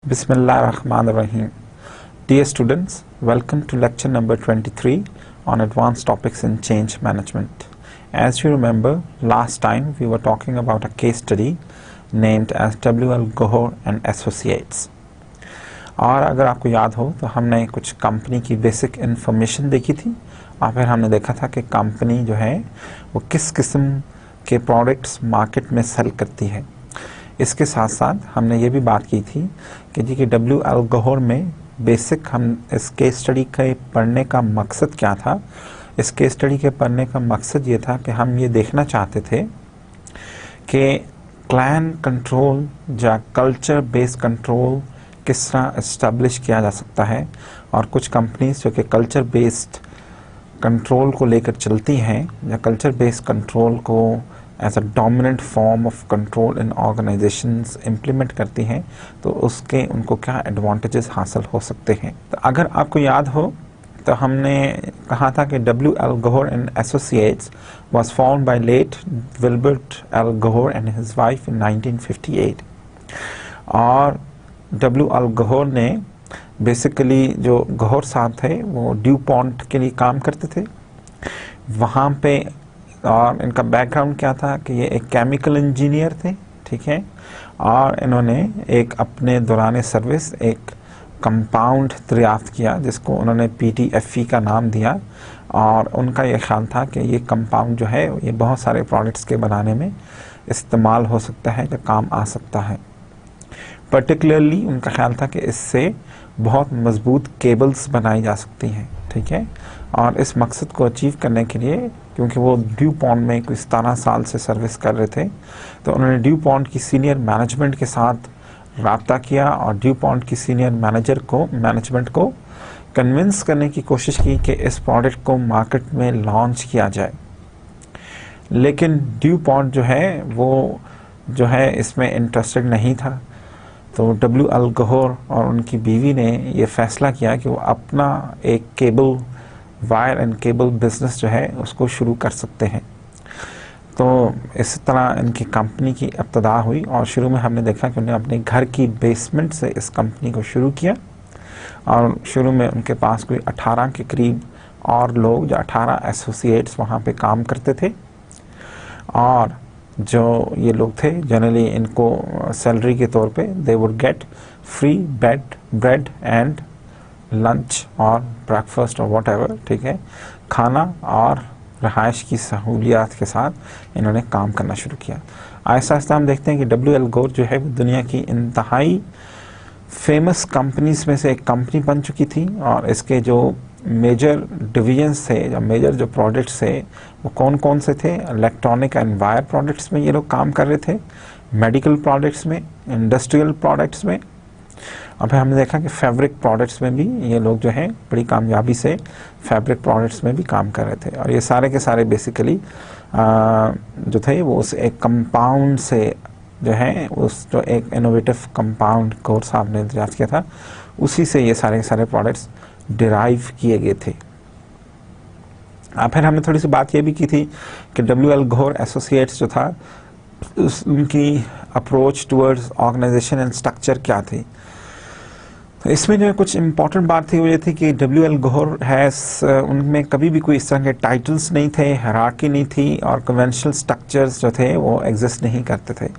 Bismillahirrahmanirrahim. Dear students, welcome to lecture number 23 on advanced topics in change management. As you remember, last time we were talking about a case study named as W.L. Gohor and Associates. और अगर आपको याद हो तो हमने कुछ company की basic information देखी थी और फिर हमने देखा था कि कंपनी जो है वो किस किस्म के प्रोडक्ट्स मार्केट में सेल करती है। इसके साथ साथ हमने ये भी बात की थी कि जी कि W.L. गोहर में बेसिक हम इस केस स्टडी के पढ़ने का मकसद क्या था। इस केस स्टडी के पढ़ने का मकसद ये था कि हम ये देखना चाहते थे कि क्लैन कंट्रोल या कल्चर बेस्ड कंट्रोल किस तरह इस्टेब्लिश किया जा सकता है और कुछ कंपनीज जो कि कल्चर बेस्ड कंट्रोल को लेकर चलती हैं या कल्चर बेस्ड कंट्रोल को as a dominant form of control in organisations implement करती हैं, तो उसके उनको क्या एडवांटेजेस हासिल हो सकते हैं। तो अगर आपको याद हो तो हमने कहा था कि W.L. Gore and associates was formed by late Wilbert L Gore and his wife in 1958। और W.L. गोहर ने बेसिकली जो गोहर साहब थे वो ड्यू पॉन्ट के लिए काम करते थे वहाँ पे। और इनका बैकग्राउंड क्या था कि ये एक केमिकल इंजीनियर थे, ठीक है। और इन्होंने एक अपने दौरान सर्विस एक कंपाउंड दरियाफ्त किया जिसको उन्होंने PTFE का नाम दिया। और उनका ये ख्याल था कि ये कंपाउंड जो है ये बहुत सारे प्रोडक्ट्स के बनाने में इस्तेमाल हो सकता है या काम आ सकता है। पर्टिकुलरली उनका ख्याल था कि इससे बहुत मजबूत केबल्स बनाई जा सकती हैं, ठीक है। और इस मकसद को अचीव करने के लिए, क्योंकि वो ड्यू पॉन्ट में कुछ 17 साल से सर्विस कर रहे थे, तो उन्होंने ड्यू पॉन्ट की सीनियर मैनेजमेंट के साथ राब्ता किया और ड्यू पॉन्ट की सीनियर मैनेजमेंट को कन्विंस करने की कोशिश की कि इस प्रोडक्ट को मार्केट में लॉन्च किया जाए। लेकिन ड्यू पॉन्ट जो है वो जो है इसमें इंटरेस्टेड नहीं था। तो W.L. गोहर और उनकी बीवी ने ये फैसला किया कि वो अपना एक cable wire and cable business जो है उसको शुरू कर सकते हैं। तो इस तरह इनकी कंपनी की इब्तिदा हुई और शुरू में हमने देखा कि उन्हें अपने घर की बेसमेंट से इस कंपनी को शुरू किया। और शुरू में उनके पास कोई 18 के करीब और लोग या 18 एसोसिएट्स वहाँ पे काम करते थे। और जो ये लोग थे जनरली इनको सैलरी के तौर पे they would get free bread and lunch और ब्रेकफास्ट और व्हाटएवर, ठीक है। खाना और रहाइश की सहूलियात के साथ इन्होंने काम करना शुरू किया। आहिस्ता आहिस्ता हम देखते हैं कि W.L. गोहर जो है वो दुनिया की इंतहाई फेमस कंपनीज में से एक कंपनी बन चुकी थी। और इसके जो मेजर डिवीजन्स थे या मेजर जो प्रोडक्ट्स थे वो कौन कौन से थे। इलेक्ट्रॉनिक एंड वायर प्रोडक्ट्स में ये लोग काम कर रहे थे, मेडिकल प्रोडक्ट्स में, इंडस्ट्रियल प्रोडक्ट्स में, और फिर हमने देखा कि फैब्रिक प्रोडक्ट्स में भी ये लोग जो हैं बड़ी कामयाबी से फैब्रिक प्रोडक्ट्स में भी काम कर रहे थे। और ये सारे के सारे बेसिकली जो थे वो उस एक कंपाउंड से जो है उस जो एक इनोवेटिव कंपाउंड गोहर साहब ने तैयार किया था उसी से ये सारे के सारे प्रोडक्ट्स डिराइव किए गए थे। फिर हमने थोड़ी सी बात ये भी की थी कि W.L. गोहर एसोसिएट्स जो था उनकी approach towards organisation and structure क्या थी। तो इसमें जो कुछ इम्पॉर्टेंट बात थी वो ये थी कि W.L. गोहर उनमें कभी भी कोई इस तरह के टाइटल्स नहीं थे, हायरार्की नहीं थी और कन्वेंशनल स्ट्रक्चर्स जो थे वो एग्जिस्ट नहीं करते थे।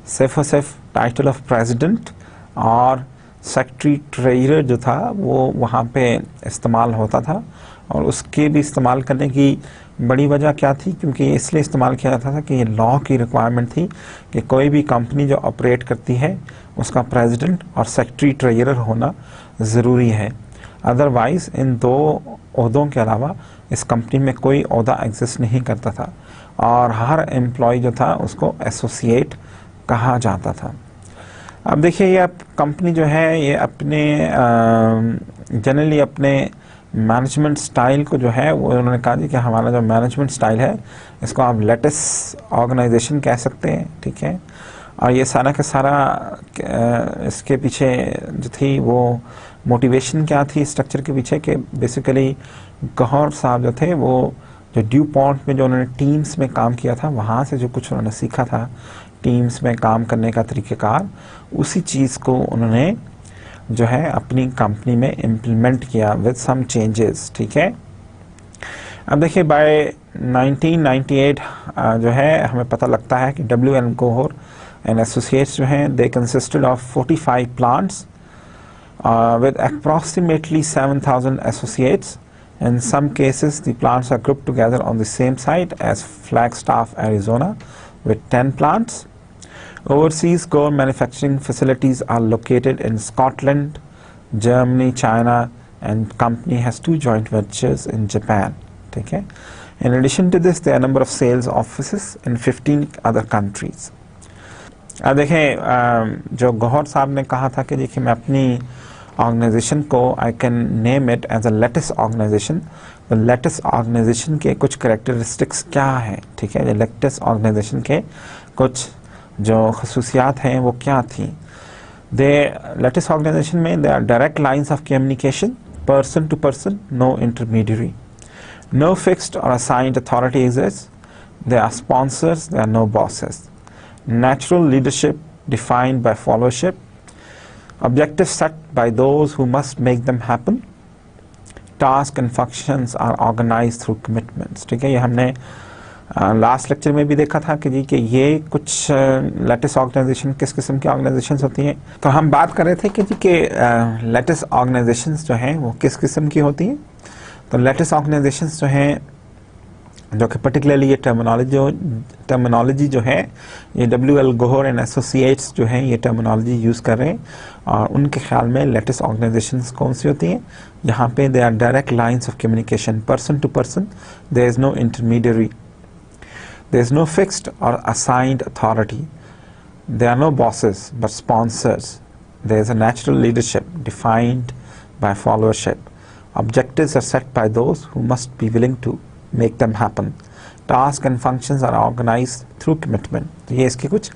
सिर्फ और सिर्फ टाइटल ऑफ प्रेसिडेंट और सेक्रेटरी ट्रेजरर जो था वो वहाँ पे इस्तेमाल होता था। और उसके भी इस्तेमाल करने की बड़ी वजह क्या थी, क्योंकि इसलिए इस्तेमाल किया जाता था कि ये लॉ की रिक्वायरमेंट थी कि कोई भी कंपनी जो ऑपरेट करती है उसका प्रेसिडेंट और सेक्रेटरी ट्रेजरर होना ज़रूरी है। अदरवाइज़ इन दो ओहदों के अलावा इस कंपनी में कोई ओहदा एग्जिस्ट नहीं करता था और हर एम्प्लॉय जो था उसको एसोसिएट कहा जाता था। अब देखिए ये कंपनी जो है ये अपने जनरली अपने मैनेजमेंट स्टाइल को जो है वो उन्होंने कहा जी कि हमारा जो मैनेजमेंट स्टाइल है इसको आप लेटेस ऑर्गेनाइजेशन कह सकते हैं, ठीक है। और ये सारा का सारा इसके पीछे जो थी वो मोटिवेशन क्या थी स्ट्रक्चर के पीछे कि बेसिकली गोहर साहब जो थे वो जो ड्यू पॉन्ट में जो उन्होंने टीम्स में काम किया था वहाँ से जो कुछ उन्होंने सीखा था टीम्स में काम करने का तरीक़ेकार, उसी चीज़ को उन्होंने जो है अपनी कंपनी में इम्प्लीमेंट किया विद सम चेंजेस। ठीक है, अब देखिए बाय 1998 जो है हमें पता लगता है कि WL Gohar and Associates जो हैं they consisted of 45 plants with approximately 7,000 associates. In some cases the plants are grouped together on the same site, as Flagstaff, Arizona with 10 plants. Overseas Gohar manufacturing facilities are located in Scotland, Germany, China, and company has 2 joint ventures in Japan. ठीक है, in addition to this there are number of sales offices in 15 other countries. अब देखें जो गौहर साहब ने कहा था कि देखिए मैं अपनी ऑर्गेनाइजेशन को I can name it as a latest organisation. तो लेटेस्ट ऑर्गेनाइजेशन के कुछ करेक्टरिस्टिक्स क्या हैं, ठीक है, लेटेस्ट ऑर्गेनाइजेशन के कुछ जो खसूसियात हैं वो क्या थी। दे लेटेस्ट ऑर्गेनाइजेशन में they are direct lines of communication, person to person, no intermediary, no fixed or assigned authority exists, there are sponsors, there are no bosses, natural leadership defined by followership, objectives set by those who must make them happen, tasks and functions are organized through commitments। ठीक है, ये हमने last lecture में भी देखा था कि जी कि ये कुछ लेटेस्ट ऑर्गेनाइजेशन किस किस्म की ऑर्गेनाइजेशंस होती हैं। तो हम बात कर रहे थे कि जी के लेटेस्ट ऑर्गेनाइजेशंस जो हैं वो किस किस्म की होती हैं। तो लेटेस्ट ऑर्गेनाइजेशंस जो हैं, जो कि पर्टिकुलरली ये टर्मिनोलॉजी जो है ये WL Gohar एंड एसोसिएट्स जो हैं ये टर्मिनोलॉजी यूज़ कर रहे हैं, और उनके ख्याल में लेटेस्ट ऑर्गेनाइजेशंस कौन सी होती हैं, जहाँ पे they are direct lines of communication, person to person, there is no intermediary, there is no fixed और assigned authority, there are no bosses but sponsors, there is a natural leadership defined by followership, objectives are set by those who must be willing to make them happen, tasks and functions are organized through commitment। तो ये इसके कुछ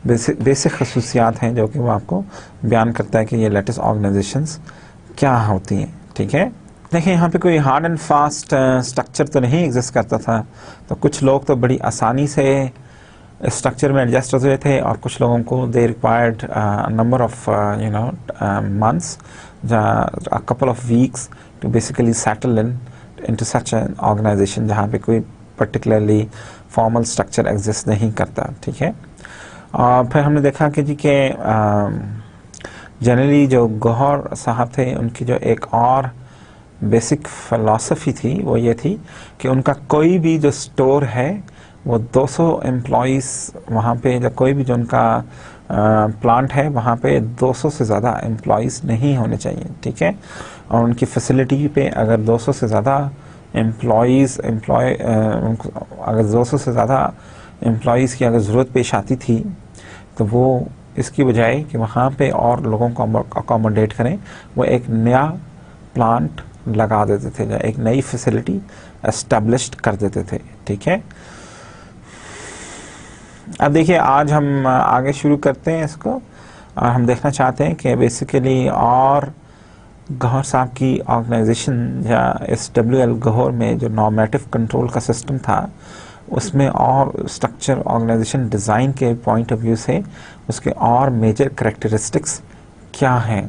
basic खसूसियात हैं जो कि वो आपको बयान करता है कि ये लेटेस्ट ऑर्गेनाइजेशंस क्या होती हैं। ठीक है, देखिए यहाँ पे कोई हार्ड एंड फास्ट स्ट्रक्चर तो नहीं एग्जिस्ट करता था, तो कुछ लोग तो बड़ी आसानी से स्ट्रक्चर में एडजस्ट होते थे, और कुछ लोगों को they required number of months, a couple of weeks to basically settle into such an organization जहाँ पे कोई particularly formal structure exist नहीं करता। ठीक है, और फिर हमने देखा कि जी के जनरली जो गौहर साहब थे उनकी जो एक और बेसिक फ़िलासफ़ी थी वो ये थी कि उनका कोई भी जो स्टोर है वो 200 एम्प्लॉइज़ वहाँ पे, जब कोई भी जो उनका प्लांट है वहाँ पे 200 से ज़्यादा एम्प्लॉइज़ नहीं होने चाहिए। ठीक है, और उनकी फैसिलिटी पे अगर 200 से ज़्यादा अगर 200 से ज़्यादा एम्प्लॉइज़ की अगर ज़रूरत पेश आती थी तो वो इसकी बजाय कि वहाँ पे और लोगों को अकोमोडेट करें, वो एक नया प्लांट लगा देते थे, एक नई फैसिलिटी एस्टेब्लिश कर देते थे। ठीक है, अब देखिए आज हम आगे शुरू करते हैं इसको, और हम देखना चाहते हैं कि बेसिकली और गौहर साहब की ऑर्गेनाइजेशन या इस WL Gohar में जो नॉर्मेटिव कंट्रोल का सिस्टम था उसमें और स्ट्रक्चर ऑर्गेनाइजेशन डिज़ाइन के पॉइंट ऑफ व्यू से उसके और मेजर करेक्टरिस्टिक्स क्या हैं।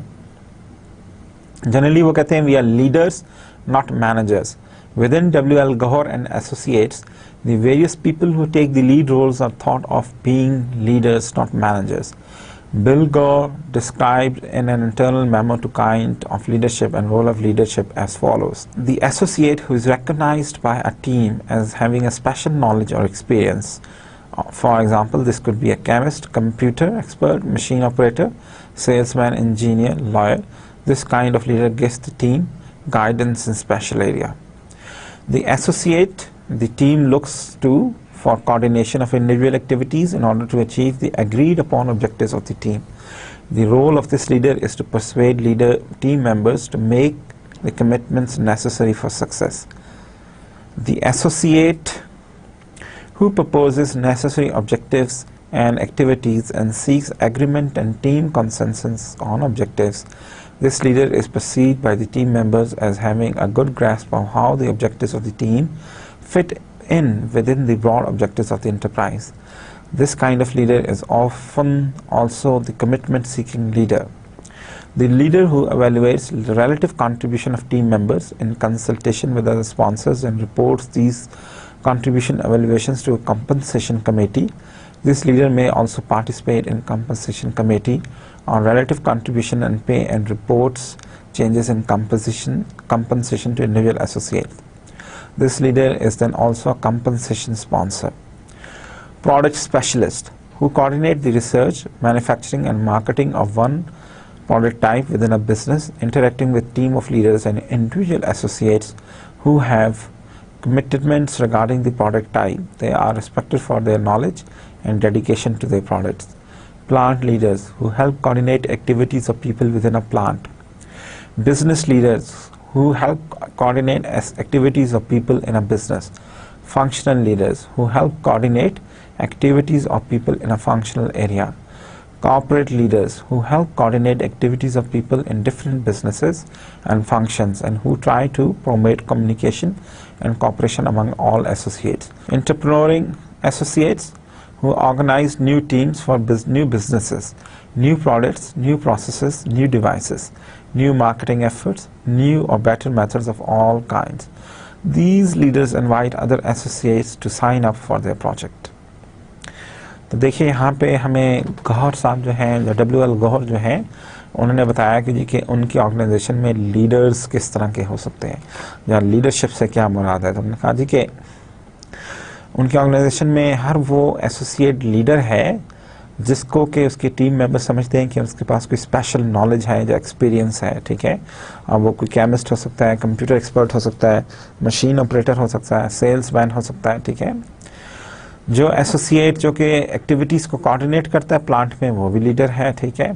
जनरली वो कहते हैं we are leaders not managers. Within WL Gohar and Associates, the various people who take the lead roles are thought of being leaders, not managers. Bill Gore described in an internal memo to kind of leadership and role of leadership as follows. The associate who is recognized by a team as having a special knowledge or experience. For example, this could be a chemist, computer expert, machine operator, salesman, engineer, lawyer. This kind of leader gives the team guidance in special area. The associate the team looks to for coordination of individual activities in order to achieve the agreed upon objectives of the team. The role of this leader is to persuade team members to make the commitments necessary for success. The associate who proposes necessary objectives and activities and seeks agreement and team consensus on objectives. This leader is perceived by the team members as having a good grasp of how the objectives of the team fit in within the broad objectives of the enterprise. This kind of leader is often also the commitment-seeking leader. The leader who evaluates the relative contribution of team members in consultation with other sponsors and reports these contribution evaluations to a compensation committee. This leader may also participate in compensation committee on relative contribution and pay and reports changes in compensation to individual associates. This leader is then also a compensation sponsor. Product specialist who coordinate the research, manufacturing and marketing of one product type within a business, interacting with team of leaders and individual associates who have commitments regarding the product type. They are respected for their knowledge and dedication to their products. Plant leaders who help coordinate activities of people within a plant. Business leaders who help coordinate activities of people in a business. Functional leaders who help coordinate activities of people in a functional area. Corporate leaders who help coordinate activities of people in different businesses and functions and who try to promote communication and cooperation among all associates. Entrepreneuring associates who organize new teams for new businesses, new products, new processes, new devices, new marketing efforts, new or better methods of all kinds. These leaders invite other associates to sign up for their project. तो देखिए यहाँ पे हमें गौहर साहब जो हैं, WL Gauhar जो हैं, उन्होंने बताया कि जी कि उनकी ऑर्गेनाइजेशन में लीडर्स किस तरह के हो सकते हैं या लीडरशिप से क्या मुराद है। तो उन्होंने कहा जी कि उनकी ऑर्गेनाइजेशन में हर वो एसोसिएट लीडर है जिसको कि उसके टीम मेंबर समझते हैं कि उसके पास कोई स्पेशल नॉलेज है या एक्सपीरियंस है, ठीक है। अब वो कोई केमिस्ट हो सकता है, कंप्यूटर एक्सपर्ट हो सकता है, मशीन ऑपरेटर हो सकता है, सेल्समैन हो सकता है, ठीक है। जो एसोसिएट जो कि एक्टिविटीज़ को कोऑर्डिनेट करता है प्लांट में, वो भी लीडर है, ठीक है।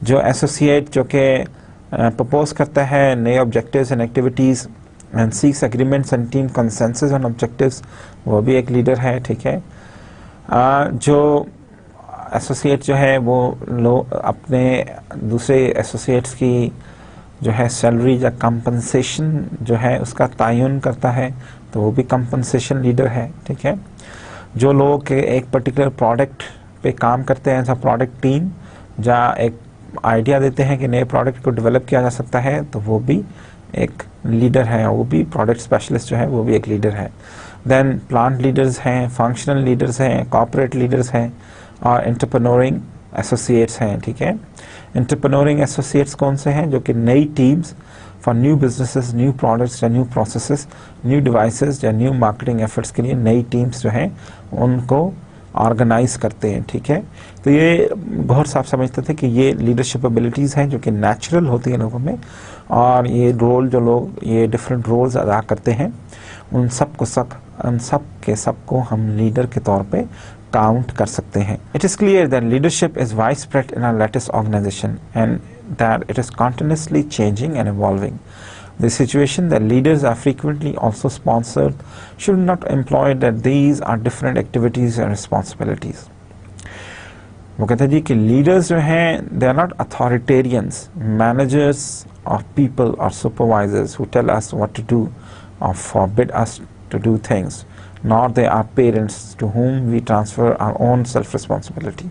जो एसोसिएट जो कि प्रपोज करता है नए objectives and activities and seeks agreements and team consensus on objectives, वो भी एक लीडर है, ठीक है। जो एसोसिएट जो है वो अपने दूसरे एसोसिएट्स की जो है सैलरी या कंपनसेशन जो है उसका तयन करता है, तो वो भी कंपनसेशन लीडर है, ठीक है। जो लोग एक पर्टिकुलर प्रोडक्ट पे काम करते हैं, ऐसा प्रोडक्ट टीम या एक आइडिया देते हैं कि नए प्रोडक्ट को डेवलप किया जा सकता है, तो वो भी एक लीडर है, वो भी प्रोडक्ट स्पेशलिस्ट जो है वो भी एक लीडर है। देन प्लांट लीडर्स हैं, फंक्शनल लीडर्स हैं, कॉर्पोरेट लीडर्स हैं और एंटरप्रेन्योरिंग एसोसिएट्स हैं, ठीक है। एंटरप्रेन्योरिंग एसोसिएट्स कौन से हैं? जो कि नई teams for new businesses, new products या न्यू प्रोसेसेस, न्यू डिवाइसेस या न्यू मार्केटिंग एफर्ट्स के लिए नई टीम्स जो हैं उनको ऑर्गेनाइज करते हैं, ठीक है। तो ये गौहर साहब समझते थे कि ये लीडरशिप एबिलिटीज़ हैं जो कि नेचुरल होती हैं लोगों में, और ये रोल जो लोग ये डिफरेंट रोल्स अदा करते हैं उन सब के सबको हम लीडर के तौर पे काउंट कर सकते हैं। It is clear that leadership is wide spread in our latest organisation and that it is continuously changing and evolving. The situation that leaders are frequently also sponsored should not imply that these are different activities and responsibilities. वो कहते हैं जी कि leaders जो हैं they are not authoritarians, managers of people or supervisors who tell us what to do or forbid us to do things, nor they are parents to whom we transfer our own self-responsibility.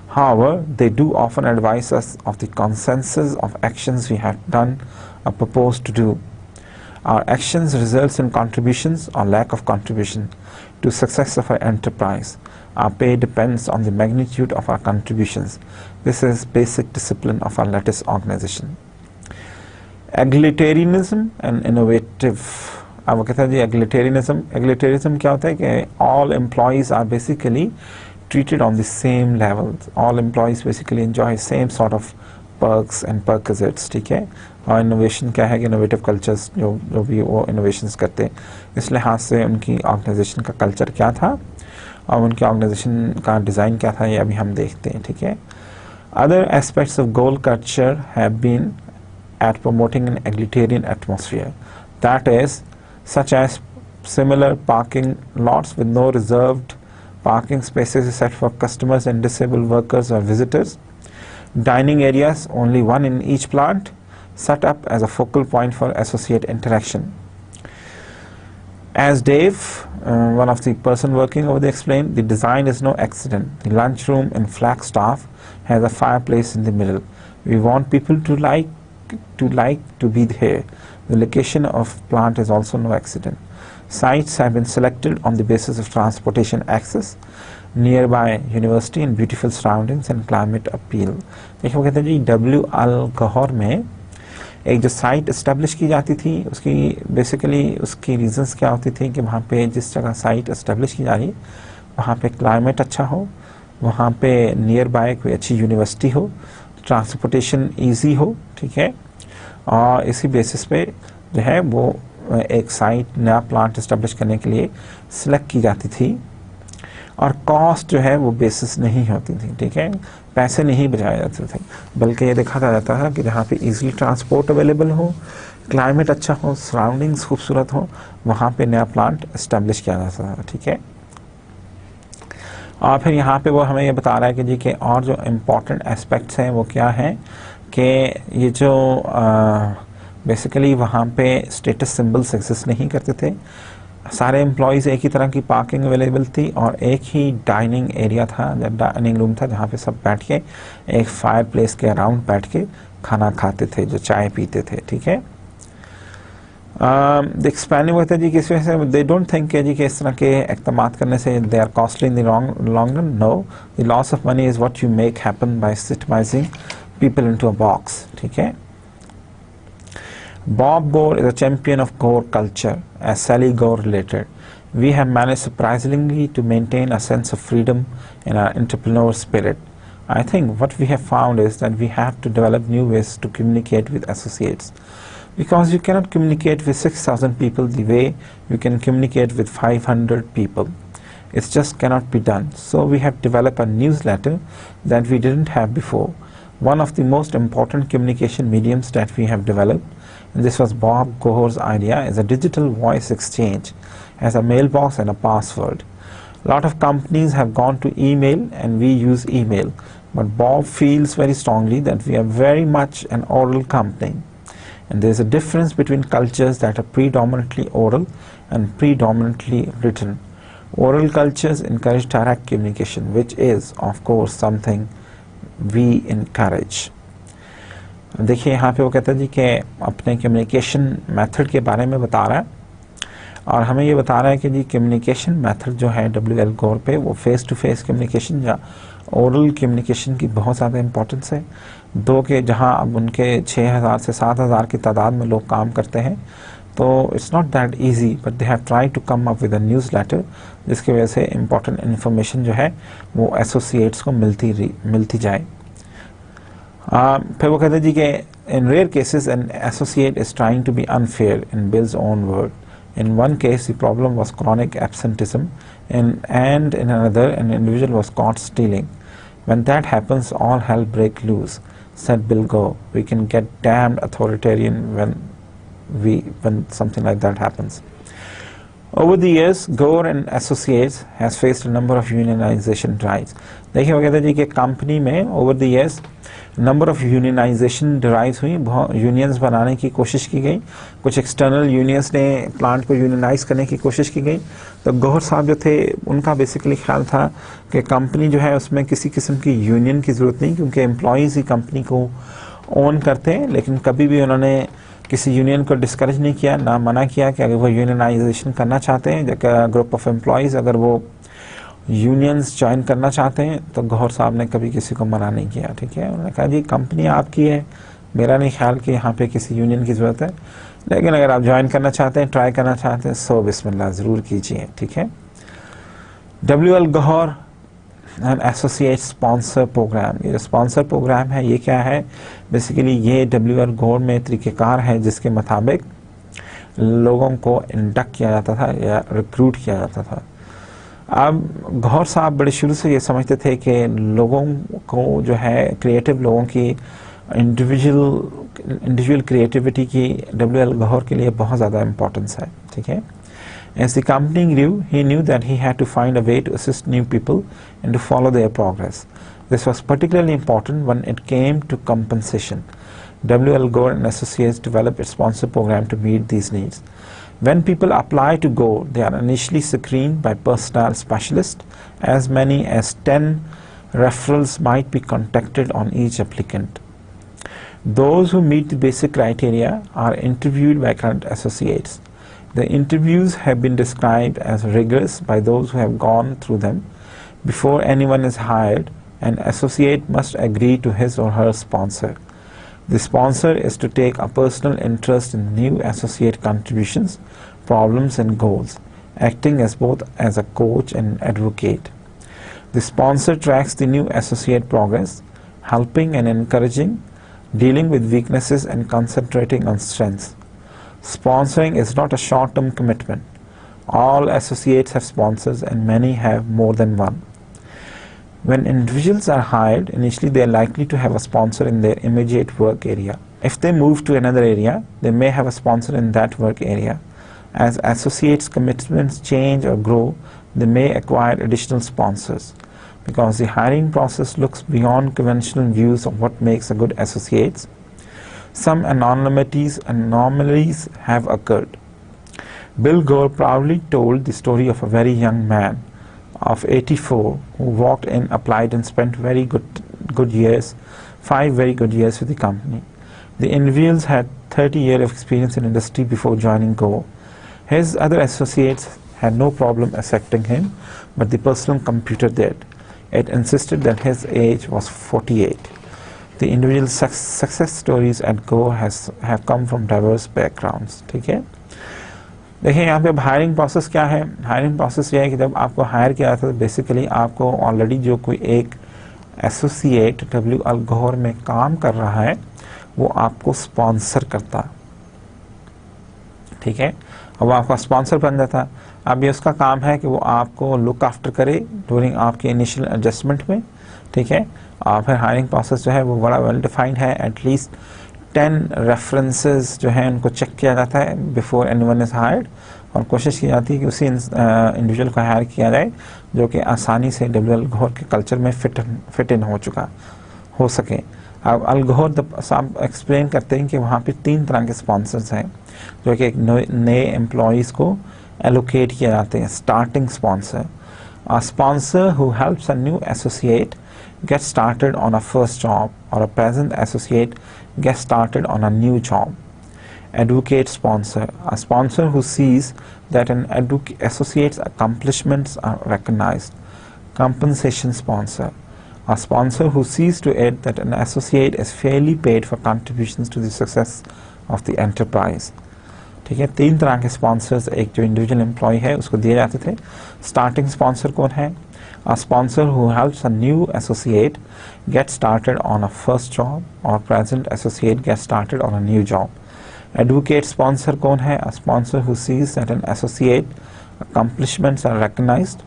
However, they do often advise us of the consensus of actions we have done or proposed to do. Our actions results in contributions or lack of contribution to success of our enterprise. Our pay depends on the magnitude of our contributions. This is basic discipline of our latest organization. Egalitarianism and innovative. अब कहते हैं जी egalitarianism क्या होता है कि all employees are basically treated on the same levels. All employees basically enjoy same sort of perks and perquisites, ठीक है। और इनोवेशन क्या है कि इनोवेटिव कल्चर्स जो भी वो इनोवेशंस करते हैं, इस लिहाज से उनकी ऑर्गेनाइजेशन का कल्चर क्या था और उनकी ऑर्गेनाइजेशन का डिज़ाइन क्या था, ये अभी हम देखते हैं, ठीक है। Other aspects of Gore culture have been at promoting an egalitarian atmosphere, that is, such as similar parking lots with no reserved parking spaces set for customers and disabled workers or visitors, dining areas, only one in each plant, set up as a focal point for associate interaction. As Dave, one of the person working over there, explained, the design is no accident. The lunchroom in Flagstaff has a fireplace in the middle. We want people to like to be here. The location of plant is also no accident. Sites have been selected on the basis of transportation access, nearby university and beautiful surroundings and climate appeal. देखिए वो कहते हैं जी W अल गौहर में एक जो site establish की जाती थी, उसकी बेसिकली उसकी रीजंस क्या होती थी कि वहाँ पे जिस जगह साइट इस्टेब्लिश की जा रही वहाँ पे क्लाइमेट अच्छा हो, वहाँ पे नियर बाय कोई अच्छी यूनिवर्सिटी हो, ट्रांसपोर्टेशन इजी हो, ठीक है, और इसी बेसिस पे जो है वो एक साइट नया प्लांट इस्टेब्लिश करने के लिए सिलेक्ट की जाती थी, और कॉस्ट जो है वो बेसिस नहीं होती थी, ठीक है, पैसे नहीं बचाए जाते थे, बल्कि ये देखा जाता है कि जहाँ पे इजीली ट्रांसपोर्ट अवेलेबल हो, क्लाइमेट अच्छा हो, सराउंडिंग्स खूबसूरत हो, वहाँ पे नया प्लांट इस्टेब्लिश किया जाता था, ठीक है। और फिर यहाँ पे वो हमें ये बता रहा है कि जी के और जो इम्पोर्टेंट एस्पेक्ट्स हैं वो क्या हैं कि ये जो बेसिकली वहाँ पे स्टेटस सिंबल्स एग्जिस्ट नहीं करते थे, सारे एम्प्लॉयज़ एक ही तरह की पार्किंग अवेलेबल थी और एक ही डाइनिंग एरिया था, डाइनिंग रूम था जहाँ पे सब बैठ के एक फायर प्लेस के अराउंड बैठ के खाना खाते थे, जो चाय पीते थे, ठीक है। एक्सपेंडिंग होता है जी किस वजह से दे डोंट थिंक जी कि इस तरह के इक़दाम करने से they are costly in the long run. No, the loss of money is what you make happen by systematizing people into a box, ठीक है। Bob Gore is a champion of Gore culture, as Sally Gore related. We have managed surprisingly to maintain a sense of freedom in our entrepreneur spirit. I think what we have found is that we have to develop new ways to communicate with associates. Because you cannot communicate with 6,000 people the way you can communicate with 500 people. It just cannot be done. So we have developed a newsletter that we didn't have before. One of the most important communication mediums that we have developed, and this was Bob Gore's idea, is a digital voice exchange, has a mailbox and a password. A lot of companies have gone to email and we use email, but Bob feels very strongly that we are very much an oral company. And there is a difference between cultures that are predominantly oral and predominantly written. Oral cultures encourage direct communication, which is, of course, something we encourage. देखिए यहाँ पे वो कहता है जी कि अपने communication method के बारे में बता रहा है और हमें ये बता रहा है कि जी कम्युनिकेशन मेथड जो है डब्ल्यू.एल. गोर पे वो फेस टू फेस कम्युनिकेशन या ओरल कम्युनिकेशन की बहुत ज़्यादा इंपॉर्टेंस है। दो के जहाँ अब उनके 6,000 से 7,000 की तादाद में लोग काम करते हैं, तो it's not that easy, but they have try to come up with a newsletter, जिसकी वजह से इम्पॉर्टेंट इन्फॉर्मेशन जो है वो एसोसिएट्स को मिलती जाए। फिर वो कहते हैं जी कि in rare cases an associate is trying to be unfair in Bill's own word. In one case, the problem was chronic absenteeism, and in another, an individual was caught stealing. When that happens, all hell breaks loose, said Bill Gore. We can get damned authoritarian when something like that happens. Over the years, Gore and Associates has faced a number of unionization drives. देखिए वो कहते हैं जी कि company में over the years number of unionization drives हुई, unions बनाने की कोशिश की गई, कुछ एक्सटर्नल यूनियंस ने प्लांट को यूनियनाइज करने की कोशिश की गई। तो गौहर साहब जो थे उनका बेसिकली ख्याल था कि कंपनी जो है उसमें किसी किस्म की यूनियन की ज़रूरत नहीं, क्योंकि एम्प्लॉयज़ ही कंपनी को ओन करते हैं। लेकिन कभी भी उन्होंने किसी यूनियन को डिस्करेज नहीं किया, ना मना किया कि अगर वो यूनियनाइजेशन करना चाहते हैं, ग्रुप ऑफ एम्प्लॉयज़ अगर वो यूनियंस ज्वाइन करना चाहते हैं, तो गौहर साहब ने कभी किसी को मना नहीं किया, ठीक है। उन्होंने कहा जी कंपनी आपकी है, मेरा नहीं ख्याल कि यहाँ पे किसी यूनियन की ज़रूरत है, लेकिन अगर आप ज्वाइन करना चाहते हैं, ट्राई करना चाहते हैं, सो बिस्मिल्लाह ज़रूर कीजिए, ठीक है। W L. Gore and associate sponsor program, ये जो स्पॉन्सर प्रोग्राम है ये क्या है, बेसिकली ये डब्ल्यू.एल. गौहर में तरीक़ेकार है जिसके मुताबिक लोगों को इंडक्ट किया जाता था या रिक्रूट किया जाता था। अब गौहर साहब बड़े शुरू से ये समझते थे कि लोगों को जो है क्रिएटिव लोगों की इंडिविजुअल क्रिएटिविटी की डब्ल्यू.एल. गौहर के लिए बहुत ज़्यादा इम्पोर्टेंस है, ठीक है। As the company grew, he knew that he had to find a way to assist new people and to follow their progress. This was particularly important when it came to compensation. W.L. Gore and Associates developed a sponsor program to meet these needs. When people apply to Go, they are initially screened by personnel specialists. As many as 10 referrals might be contacted on each applicant. Those who meet the basic criteria are interviewed by current associates. The interviews have been described as rigorous by those who have gone through them. Before anyone is hired, an associate must agree to his or her sponsor. The sponsor is to take a personal interest in new associate contributions, problems and goals, acting as both as a coach and advocate. The sponsor tracks the new associate progress, helping and encouraging, dealing with weaknesses and concentrating on strengths. Sponsoring is not a short-term commitment. All associates have sponsors and many have more than one. When individuals are hired, initially they are likely to have a sponsor in their immediate work area. If they move to another area, they may have a sponsor in that work area. As associates' commitments change or grow, they may acquire additional sponsors. Because the hiring process looks beyond conventional views of what makes a good associate, some anomalies have occurred. Bill Gore proudly told the story of a very young man of 84 who walked in, applied and spent 5 very good years with the company. The individuals had 30 years of experience in industry before joining Go. His other associates had no problem accepting him, but the personal computer did. It insisted that his age was 48. The individual success stories at Go have come from diverse backgrounds. ठीक है, देखिए यहाँ पे अब hiring process क्या है. Hiring process ये है कि जब आपको हायर किया जाता है तो बेसिकली आपको ऑलरेडी जो कोई एक एसोसिएट WL Gore में काम कर रहा है वो आपको स्पॉन्सर करता. ठीक है, अब आपका स्पॉन्सर बन जाता. अब ये उसका काम है कि वो आपको लुक आफ्टर करे ड्यूरिंग आपके इनिशियल एडजस्टमेंट में. ठीक है, और फिर हायरिंग प्रोसेस जो है वो बड़ा वेल डिफाइंड है. एटलीस्ट 10 रेफरेंसेस जो है उनको चेक किया जाता है बिफोर एनीवन इज हायर्ड, और कोशिश की जाती है कि उसी इंडिविजुअल को हायर किया जाए जो कि आसानी से WL Gore के कल्चर में फिट इन हो सके. अब अल गोर साहब एक्सप्लेन करते हैं कि वहाँ पे 3 तरह के स्पॉन्सर्स हैं जो कि एक नए एम्प्लॉयज़ को एलोकेट किए जाते हैं. Starting sponsor, a sponsor who helps a new associate get started on a first job, or a present associate get started on a new job. Advocate sponsor, a sponsor who sees that an associate's accomplishments are recognized. Compensation sponsor, a sponsor who sees to it that an associate is fairly paid for contributions to the success of the enterprise. ठीक है, 3 तरह के sponsors एक जो individual employee है उसको दिए जाते थे. स्टार्टिंग स्पॉन्सर कौन है? A sponsor who helps a new associate get started on a first job, और present associate get started on a new job. Advocate sponsor कौन है? A sponsor who sees that an associate accomplishments are recognized.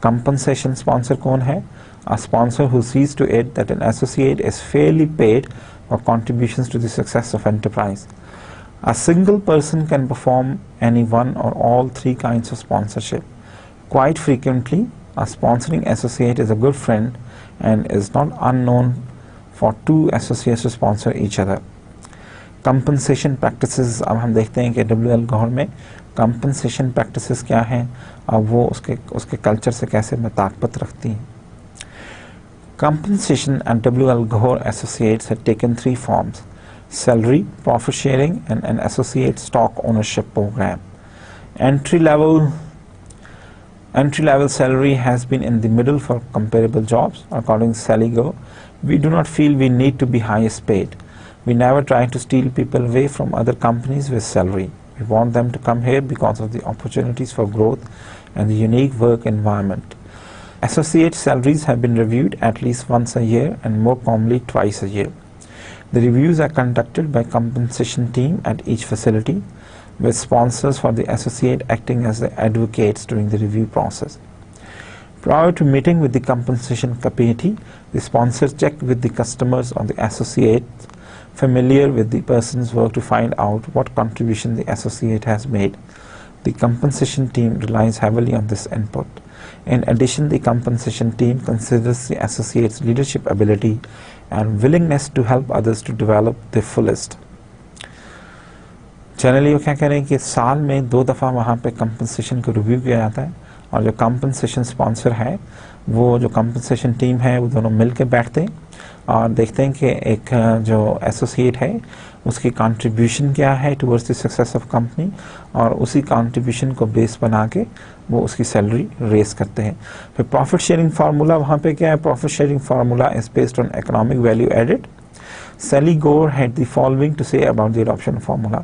Compensation sponsor कौन है? A sponsor who sees to it that an associate is fairly paid for contributions to the success of enterprise. A single person can perform any one or all 3 kinds of sponsorship. Quite frequently, a sponsoring associate is a good friend and is not unknown for 2 associates to sponsor each other. Compensation practices, अब हम देखते हैं कि WL Gore में compensation practices क्या हैं, अब वो उसके कल्चर से कैसे मुताबिकत रखती हैं. Compensation at WL Gore associates had taken 3 forms: salary, profit sharing, and an associate stock ownership program. Entry level salary has been in the middle for comparable jobs. According to Sally Gore, we do not feel we need to be highest paid. We never try to steal people away from other companies with salary. We want them to come here because of the opportunities for growth and the unique work environment. Associate salaries have been reviewed at least once a year and more commonly twice a year. The reviews are conducted by compensation team at each facility, with sponsors for the associate acting as the advocates during the review process. Prior to meeting with the compensation committee, the sponsors check with the customers or the associate familiar with the person's work to find out what contribution the associate has made. The compensation team relies heavily on this input. In addition, the compensation team considers the associate's leadership ability and willingness to help others to develop their fullest. Generally वो क्या कह रहे हैं कि साल में 2 दफ़ा वहाँ पे कंपनसेशन को रिव्यू किया जाता है, और जो कंपनसेशन स्पॉन्सर है वो जो कंपनसेशन टीम है वो दोनों मिल के बैठते हैं और देखते हैं कि एक जो एसोसिएट है उसकी कंट्रीब्यूशन क्या है towards the success of company, और उसी कंट्रीब्यूशन को बेस बना के वो उसकी सैलरी रेस करते हैं। फिर प्रॉफिट शेयरिंग फार्मूला वहाँ पे क्या है, profit sharing formula is based on economic value added. Sally Gore had the following to say about the adoption formula.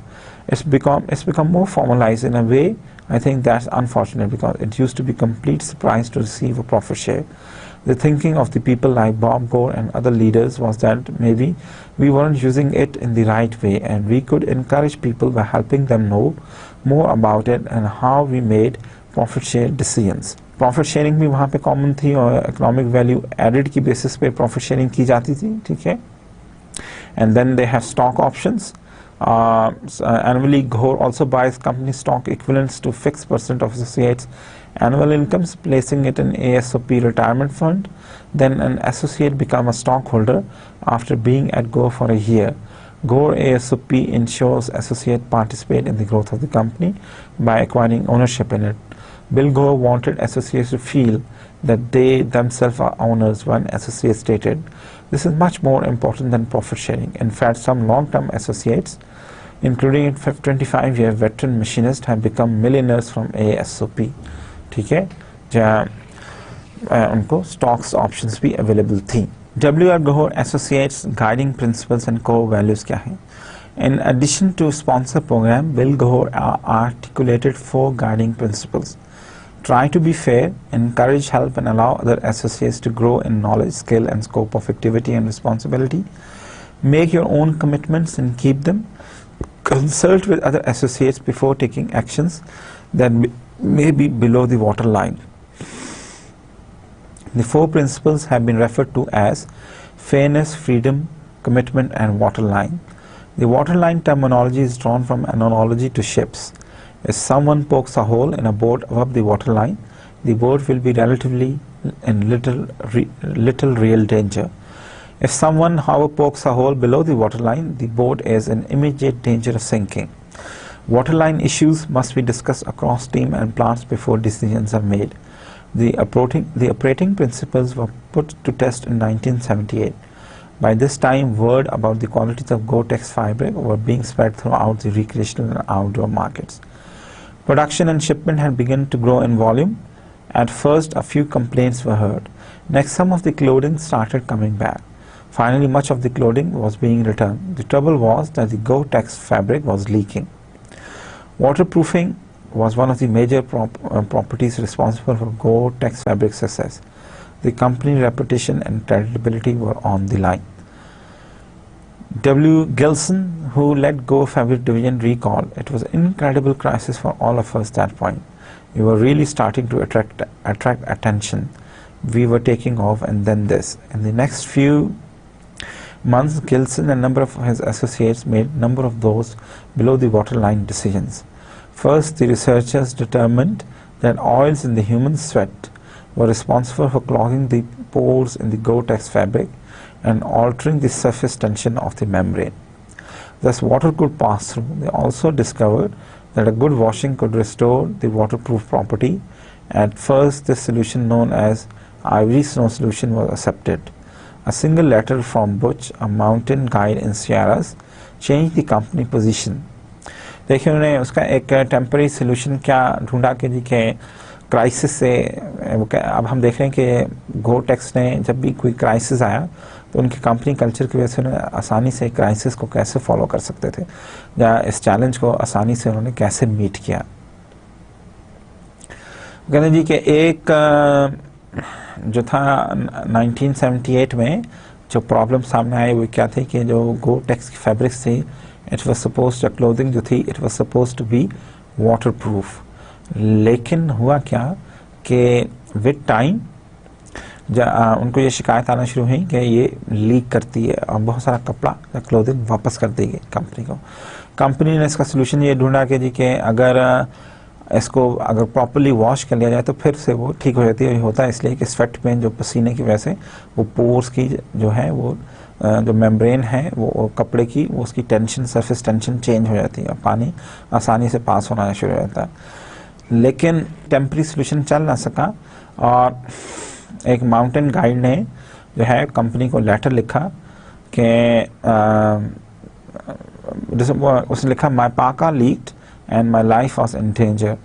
It's become more formalized in a way. I think that's unfortunate because it used to be complete surprise to receive a profit share. The thinking of the people like Bob Gore and other leaders was that maybe we weren't using it in the right way, and we could encourage people by helping them know more about it and how we made profit share decisions. Profit sharing भी वहाँ पे common थी और economic value added की basis पे profit sharing की जाती थी, ठीक है। And then they have stock options. Annually, Gore also buys company stock equivalents to fixed percent of associates' annual incomes, placing it in ASOP retirement fund. Then an associate becomes a stockholder after being at Gore for a year. Gore ASOP ensures associates participate in the growth of the company by acquiring ownership in it. Bill Gore wanted associates to feel that they themselves are owners when associates stated, "This is much more important than profit sharing." In fact, some long-term associates, including a 25-year veteran machinist, have become millionaires from ASOP. ठीक है, जहाँ उनको stocks options भी available थी। W.R. Gore Associates guiding principles and core values क्या हैं? In addition to sponsor program, Bill Gore articulated 4 guiding principles. Try to be fair, encourage help and allow other associates to grow in knowledge, skill and scope of activity and responsibility. Make your own commitments and keep them. Consult with other associates before taking actions that may be below the waterline. The 4 principles have been referred to as fairness, freedom, commitment and waterline. The waterline terminology is drawn from an analogy to ships. If someone pokes a hole in a boat above the waterline, the boat will be relatively in little real danger. If someone, however, pokes a hole below the waterline, the boat is in immediate danger of sinking. Waterline issues must be discussed across team and plants before decisions are made. The operating principles were put to test in 1978. By this time, word about the qualities of Gore-Tex fabric were being spread throughout the recreational and outdoor markets. Production and shipment had begun to grow in volume. At first, a few complaints were heard. Next, some of the clothing started coming back. Finally, much of the clothing was being returned. The trouble was that the Gore-Tex fabric was leaking. Waterproofing was one of the major properties responsible for Gore-Tex fabric success. The company reputation and credibility were on the line. W. Gilson, who led Gore Fabric Division, recalled, "It was an incredible crisis for all of us at that point. We were really starting to attract attention. We were taking off, and then this." In the next few months, Gilson and a number of his associates made a number of those below the waterline decisions. First, the researchers determined that oils in the human sweat were responsible for clogging the pores in the Gore-Tex fabric and altering the surface tension of the membrane. Thus, water could pass through. They also discovered that a good washing could restore the waterproof property. At first, this solution, known as ivory snow solution, was accepted. A single letter from Butch, a mountain guide in Sierras, changed the company position. देखिए उन्होंने उसका एक temporary solution क्या ढूंढा कि जी के crisis से अब हम देख रहे हैं कि गोर-टेक्स ने जब भी कोई क्राइसिस आया तो उनकी कंपनी कल्चर की वजह से उन्होंने आसानी से क्राइसिस को कैसे फॉलो कर सकते थे या इस चैलेंज को आसानी से उन्होंने कैसे मीट किया। कहते हैं जी कि एक जो था 1978 में जो प्रॉब्लम सामने आई वो क्या थी कि जो गोर-टेक्स की फैब्रिक्स थी, इट वाज सपोज्ड क्लोथिंग जो थी it was supposed to be waterproof, लेकिन हुआ क्या कि विद टाइम उनको ये शिकायत आना शुरू हुई कि ये लीक करती है और बहुत सारा कपड़ा या क्लोथिंग वापस कर देगी कंपनी को। कंपनी ने इसका सोल्यूशन ये ढूंढा कि जी कि अगर इसको अगर प्रॉपर्ली वॉश कर लिया जाए तो फिर से वो ठीक हो जाती है। होता है इसलिए कि स्वेट में जो पसीने की वजह से वो पोर्स की जो है वो जो मेम्ब्रेन है वो कपड़े की, वो उसकी टेंशन, सरफेस टेंशन चेंज हो जाती है और पानी आसानी से पास होना शुरू हो जाता है। लेकिन टेम्परी सोल्यूशन चल ना सका और एक माउंटेन गाइड ने जो है कंपनी को लेटर लिखा कि उसने लिखा, माई पाका leaked and my life was in danger.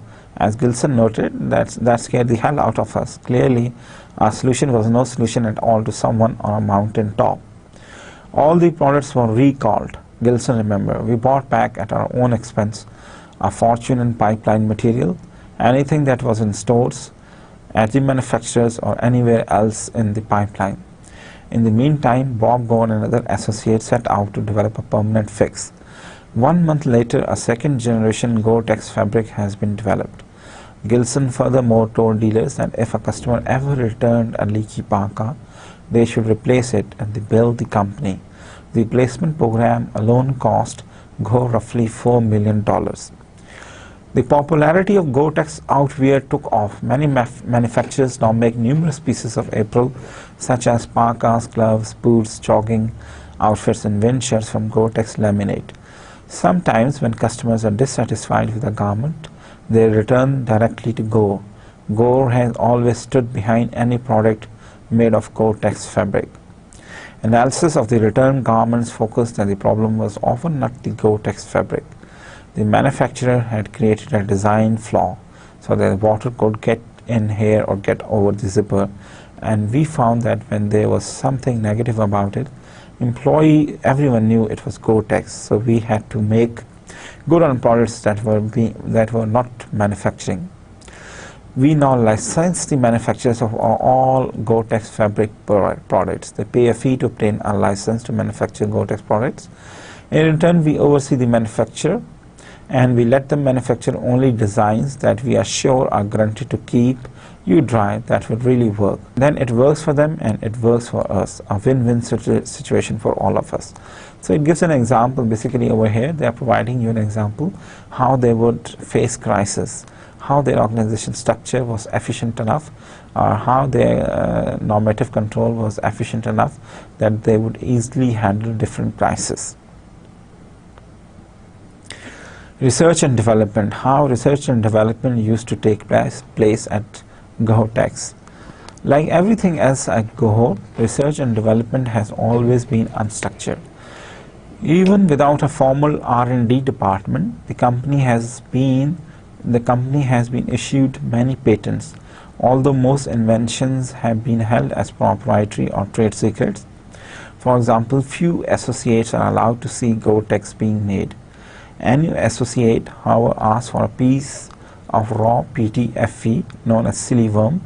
As Gilson noted, that scared the hell out of us. Clearly, our solution was no solution at all to someone on a mountain top. All the products were recalled. Gilson remembered. We bought back at our own expense a fortune in pipeline material, anything that was in stores, at the manufacturers or anywhere else in the pipeline. In the meantime, Bob Gore and other associates set out to develop a permanent fix. 1 month later, a second generation Gore-Tex fabric has been developed. Gilson furthermore told dealers that if a customer ever returned a leaky parka, they should replace it and they billed the company. The replacement program alone cost Gore roughly $4 million. The popularity of Gore-Tex outwear took off. Many manufacturers now make numerous pieces of apparel such as parkas, gloves, boots, jogging outfits and wind shirts from Gore-Tex laminate. Sometimes when customers are dissatisfied with a garment, they return directly to Gore. Gore has always stood behind any product made of Gore-Tex fabric. Analysis of the returned garments focused that the problem was often not the Gore-Tex fabric. The manufacturer had created a design flaw so that water could get in here or get over the zipper, and we found that when there was something negative about it, everyone knew it was Gore-Tex, so we had to make good on products that were not manufacturing. We now license the manufacturers of all Gore-Tex fabric products. They pay a fee to obtain a license to manufacture Gore-Tex products. In return, we oversee the manufacture and we let them manufacture only designs that we are sure are guaranteed to keep you dry, that would really work. Then it works for them and it works for us, a win-win situation for all of us. So it gives an example. Basically over here they are providing you an example how they would face crisis, how their organization structure was efficient enough, or how their normative control was efficient enough that they would easily handle different crises. Research and development, how research and development used to take place at Gore-Tex. Like everything else at Gore, research and development has always been unstructured. Even without a formal R&D department, the company has been issued many patents. Although most inventions have been held as proprietary or trade secrets. For example, few associates are allowed to see Gore-Tex being made. Any associate, however, asks for a piece of raw PTFE known as silly worm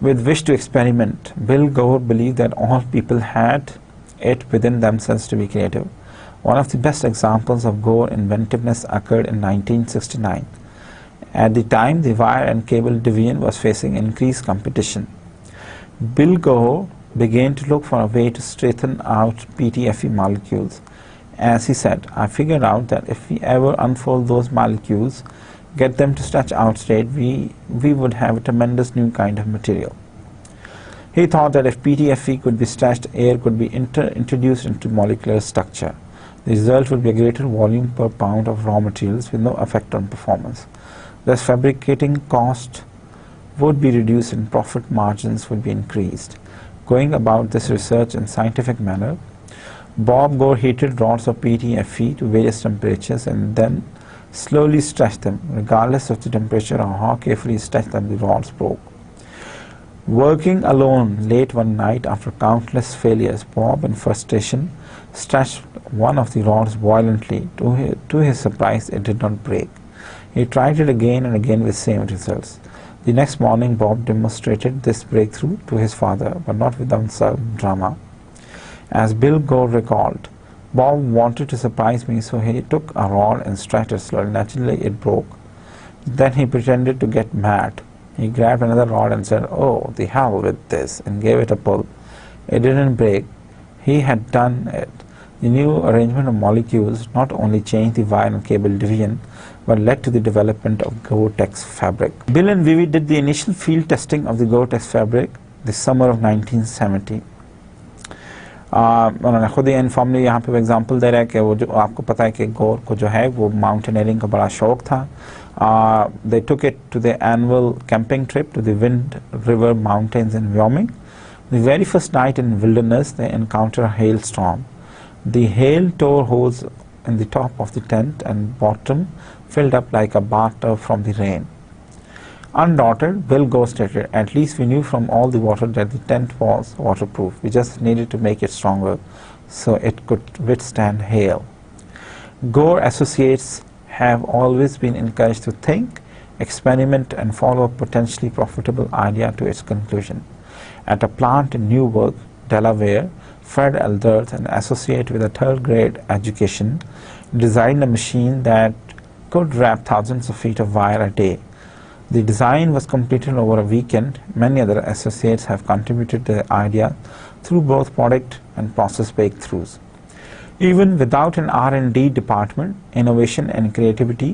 with which to experiment. Bill Gore believed that all people had it within themselves to be creative. One of the best examples of Gore inventiveness occurred in 1969. At the time, the wire and cable division was facing increased competition. Bill Gore began to look for a way to straighten out PTFE molecules. As he said, I figured out that if we ever unfold those molecules, get them to stretch out straight, we would have a tremendous new kind of material. He thought that if PTFE could be stretched, air could be introduced into molecular structure. The result would be a greater volume per pound of raw materials with no effect on performance. Thus, fabricating cost would be reduced and profit margins would be increased. Going about this research in a scientific manner, Bob Gore heated rods of PTFE to various temperatures and then slowly stretched them. Regardless of the temperature or how carefully he stretched them, the rods broke. Working alone late one night after countless failures, Bob, in frustration, stretched one of the rods violently. To his surprise, it did not break. He tried it again and again with same results. The next morning, Bob demonstrated this breakthrough to his father, but not without some drama. As Bill Gore recalled, Bob wanted to surprise me, so he took a rod and stretched it slowly. Naturally, it broke. Then he pretended to get mad. He grabbed another rod and said, "Oh, the hell with this," and gave it a pull. It didn't break. He had done it. The new arrangement of molecules not only changed the wire and cable division, but led to the development of Gore-Tex fabric. Bill and Vivi did the initial field testing of the Gore-Tex fabric the summer of 1970. उन्होंने खुद ही informally यहाँ पे example दे रहा है कि वो जो आपको पता है कि गौर को जो है वो माउंटेनियरिंग का बड़ा शौक था. They took it to the annual camping trip to the Wind River Mountains in Wyoming. The very first night in wilderness, they encountered a hailstorm. The hail tore holes in the top of the tent and bottom filled up like a bathtub from the rain. Undaunted, Bill Gore stated, "At least we knew from all the water that the tent was waterproof. We just needed to make it stronger so it could withstand hail." Gore Associates have always been encouraged to think, experiment, and follow a potentially profitable idea to its conclusion. At a plant in Newark, Delaware, Fred Elders, an associate with a third-grade education, designed a machine that could wrap thousands of feet of wire a day. The design was completed over a weekend. Many other associates have contributed to the idea through both product and process breakthroughs. Even without an R&D department, innovation and creativity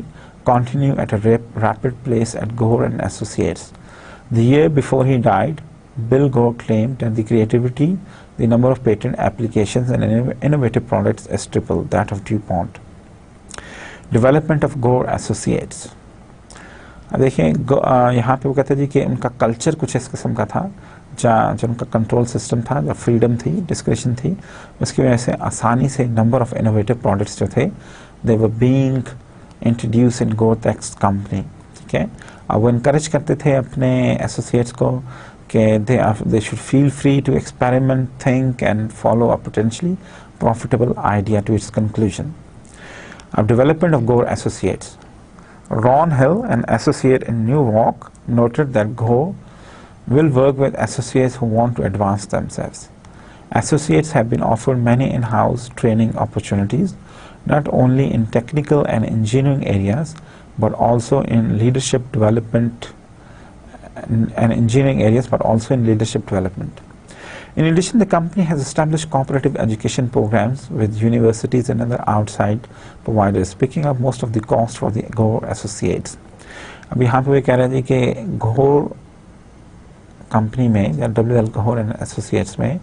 continue at a rapid pace at Gore and Associates. The year before he died, Bill Gore claimed that the creativity, the number of patent applications and innovative products is triple that of DuPont. Development of Gore Associates. अब देखिए यहाँ पे वो कहते जी कि उनका culture कुछ इस किस्म का था, जो उनका कंट्रोल सिस्टम था, जो फ्रीडम थी, डिस्क्रिशन थी, उसकी वजह से आसानी से नंबर ऑफ इनोवेटिव प्रोडक्ट्स जो थे they were being introduced in Goretex company. ठीक है, अब वो इनकरेज करते थे अपने एसोसिएट्स को कि they should feel free to experiment, think and follow a potentially profitable idea to its conclusion. अब development of Gore associates. Ron Hill, an associate in Newark, noted that Gore will work with associates who want to advance themselves. Associates have been offered many in-house training opportunities, not only in technical and engineering areas, but also in leadership development and engineering areas, but also in leadership development. In addition, the company has established cooperative education programs with universities and other outside providers, picking up most of the cost for the Gore Associates. अब यहाँ पे वे कह रहे थे कि Gore company में या WL Gore and Associates में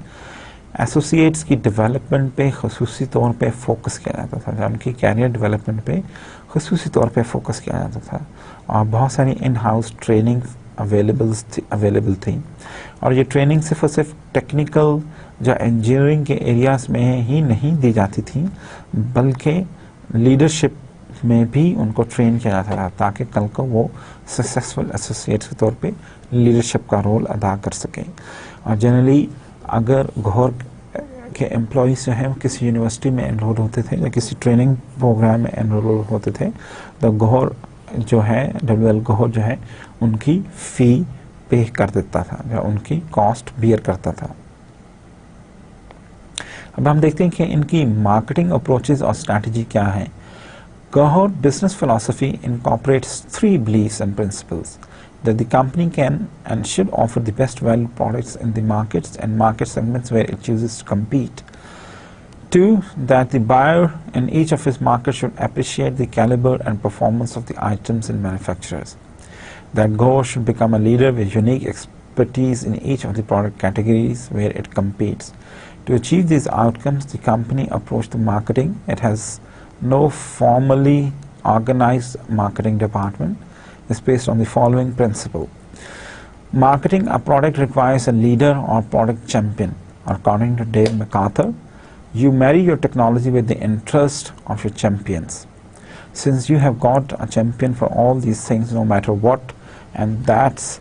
एसोसिएट्स की डेवलपमेंट पे खसूसी तौर पे फोकस किया जाता था, या उनकी कैरियर डेवलपमेंट पे खसूसी तौर पे फोकस किया जाता था, और बहुत सारी इन हाउस ट्रेनिंग अवेलेबल थी. और ये ट्रेनिंग सिर्फ और सिर्फ टेक्निकल या इंजीनियरिंग के एरियाज़ में ही नहीं दी जाती थी, बल्कि लीडरशिप में भी उनको ट्रेन किया जाता था ताकि कल को वो सक्सेसफुल एसोसिएट्स के तौर पे लीडरशिप का रोल अदा कर सकें. और जनरली अगर घोर के एम्प्लॉइज़ जो हैं वो किसी यूनिवर्सिटी में एनरोल होते थे या किसी ट्रेनिंग प्रोग्राम में एनरोल होते थे, तो घोर जो है WL Gore जो है उनकी फ़ी पे कर देता था या उनकी कॉस्ट बियर करता था. अब हम देखते हैं कि इनकी मार्केटिंग अप्रोचेस और स्ट्रैटेजी क्या है. Gore business philosophy incorporates 3 beliefs and principles: that the company can and should offer the best value products in the markets and market segments where it chooses to compete. 2, that the buyer in each of its markets should appreciate the caliber and performance of the items and manufacturers. That Gore should become a leader with unique expertise in each of the product categories where it competes. To achieve these outcomes, the company approached the marketing. It has no formally organized marketing department. It's based on the following principle. Marketing a product requires a leader or product champion. According to Dave MacArthur, you marry your technology with the interest of your champions. Since you have got a champion for all these things, no matter what, and that's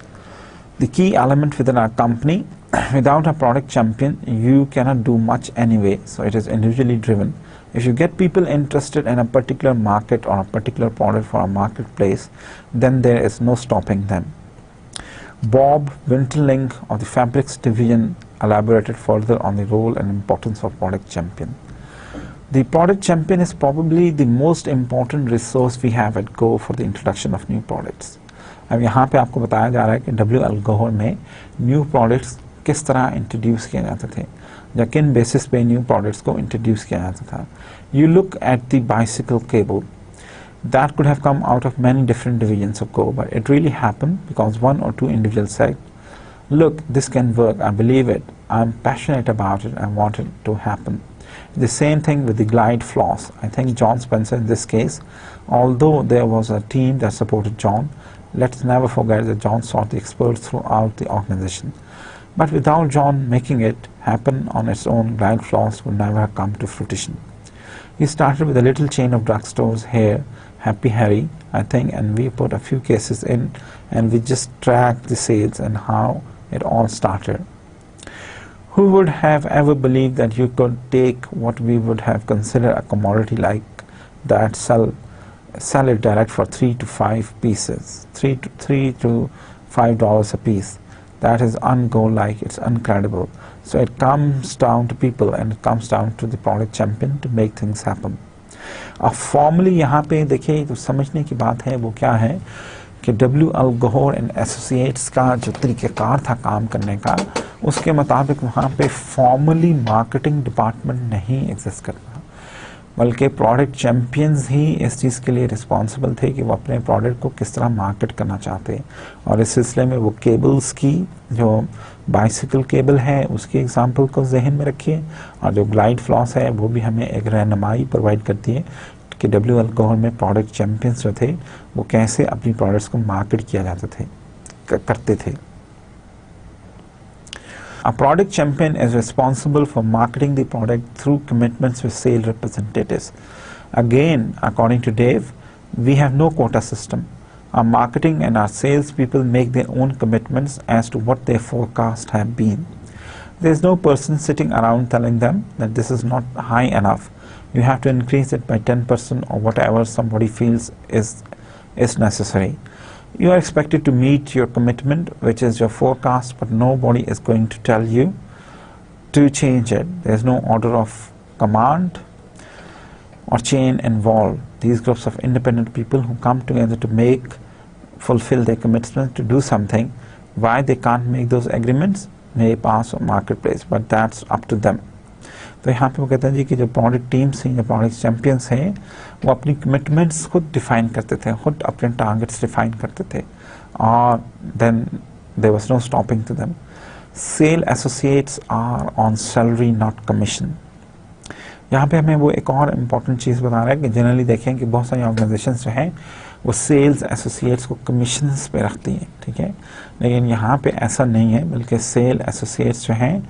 the key element within our company. Without a product champion, you cannot do much anyway, so it is individually driven. If you get people interested in a particular market or a particular product for a marketplace, then there is no stopping them. Bob Winterling of the Fabrics division elaborated further on the role and importance of product champion. The product champion is probably the most important resource we have at Go for the introduction of new products. अब यहाँ पे आपको बताया जा रहा है कि WL Gore में न्यू प्रोडक्ट्स किस तरह इंट्रोड्यूस किए जाते थे या किन बेसिस पे न्यू प्रोडक्ट्स को इंट्रोड्यूस किया जाता था. You look at the bicycle cable. That could have come out of many different divisions of Go, but it really happened because one or two individuals said, Look, this can work, I believe it, I'm passionate about it, I want it to happen. The same thing with the glide floss. I think John Spencer in this case, although there was a team that supported John, let's never forget that John sought the experts throughout the organization. But without John making it happen on its own, glide floss would never have come to fruition. He started with a little chain of drugstores here, Happy Harry, I think, and we put a few cases in and we just tracked the sales and how it all started. Who would have ever believed that you could take what we would have considered a commodity like that, sell it direct for 3 to 5 pieces, $3 to $5 a piece? That is ungo-like, it's incredible. So it comes down to people and it comes down to the product champion to make things happen. अब formally यहाँ पे देखिए तो समझने की बात है वो क्या है कि W. L. Gahor and associates का जो तरीक़ेकार था काम करने का, उसके मुताबिक वहाँ पे फॉर्मली मार्केटिंग डिपार्टमेंट नहीं एग्जिस्ट करता, बल्कि प्रोडक्ट चैम्पियंस ही इस चीज़ के लिए रिस्पॉन्सिबल थे कि वो अपने प्रोडक्ट को किस तरह मार्केट करना चाहते हैं। और इस सिलसिले में वो केबल्स की, जो बाइसिकल केबल है उसकी एग्जांपल को जहन में रखिए, और जो ग्लाइड फ्लॉस है वो भी हमें एक रहनुमाई प्रोवाइड करती है कि W. L. Gahor में प्रोडक्ट चैम्पियंस जो थे वो कैसे अपनी प्रोडक्ट्स को मार्केट किया जाते थे, करते थे। A product champion is responsible for marketing the product through commitments with sales representatives. Again, according to Dave, we have no quota system. Our marketing and our sales people make their own commitments as to what their forecasts have been. There is no person sitting around telling them that this is not high enough. You have to increase it by 10% or whatever somebody feels is necessary. You are expected to meet your commitment, which is your forecast, but nobody is going to tell you to change it. There is no order of command or chain involved. These groups of independent people who come together to fulfill their commitment to do something, why they can't make those agreements may pass on marketplace, but that's up to them. तो यहाँ पे वो कहते हैं जी कि जो product teams हैं, जो प्रोडक्ट चैम्पियंस हैं, वो अपनी कमिटमेंट्स खुद डिफाइन करते थे, खुद अपने टारगेट्स डिफाइन करते थे, और then there was no stopping to them. Sales associates are on salary not commission. यहाँ पे हमें वो एक और इम्पॉर्टेंट चीज़ बता रहा है कि जनरली देखें कि बहुत सारी ऑर्गेनाइजेशंस जो हैं वो सेल्स एसोसिएट्स को कमीशंस पे रखती हैं, ठीक है, लेकिन यहाँ पे ऐसा नहीं है, बल्कि सेल एसोसिएट्स जो हैं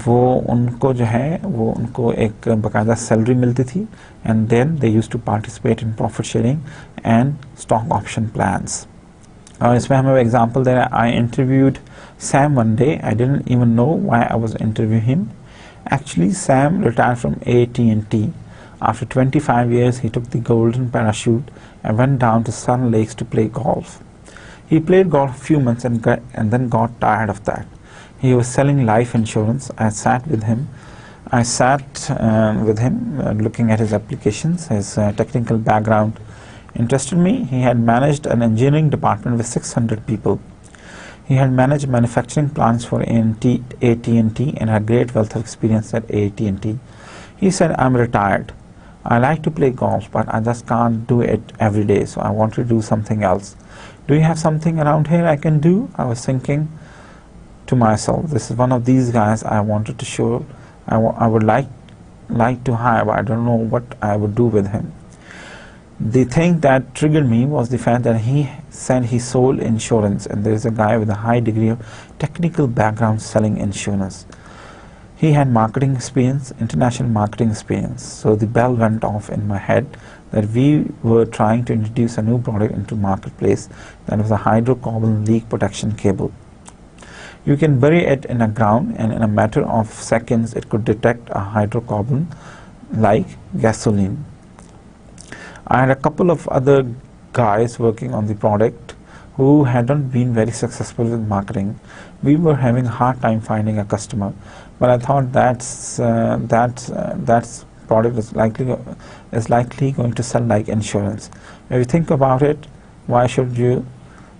वो उनको जो है वो उनको एक बाकायदा सैलरी मिलती थी, and then they used to participate in profit sharing and stock option plans. और इसमें हमें एग्जांपल दे रहा है. I interviewed Sam one day. I didn't even know why I was interview him. Actually, Sam retired from AT&T. After 25 years, he took the golden parachute and went down to Sun Lakes to play golf. He played golf a few months and then got tired of that. He was selling life insurance. I sat with him, looking at his applications. His technical background interested me. He had managed an engineering department with 600 people. He had managed manufacturing plants for AT&T and had great wealth of experience at AT&T. He said, I'm retired. I like to play golf, but I just can't do it every day, so I want to do something else. Do you have something around here I can do? I was thinking to myself, this is one of these guys I wanted to show. I would like to hire, but I don't know what I would do with him. The thing that triggered me was the fact that he said he sold insurance, and there is a guy with a high degree of technical background selling insurance. He had marketing experience, international marketing experience. So the bell went off in my head that we were trying to introduce a new product into marketplace that was a hydrocarbon leak protection cable. You can bury it in the ground, and in a matter of seconds it could detect a hydrocarbon like gasoline. I had a couple of other guys working on the product who hadn't been very successful with marketing. We were having a hard time finding a customer, but I thought that product is likely going to sell like insurance. If you think about it, why should you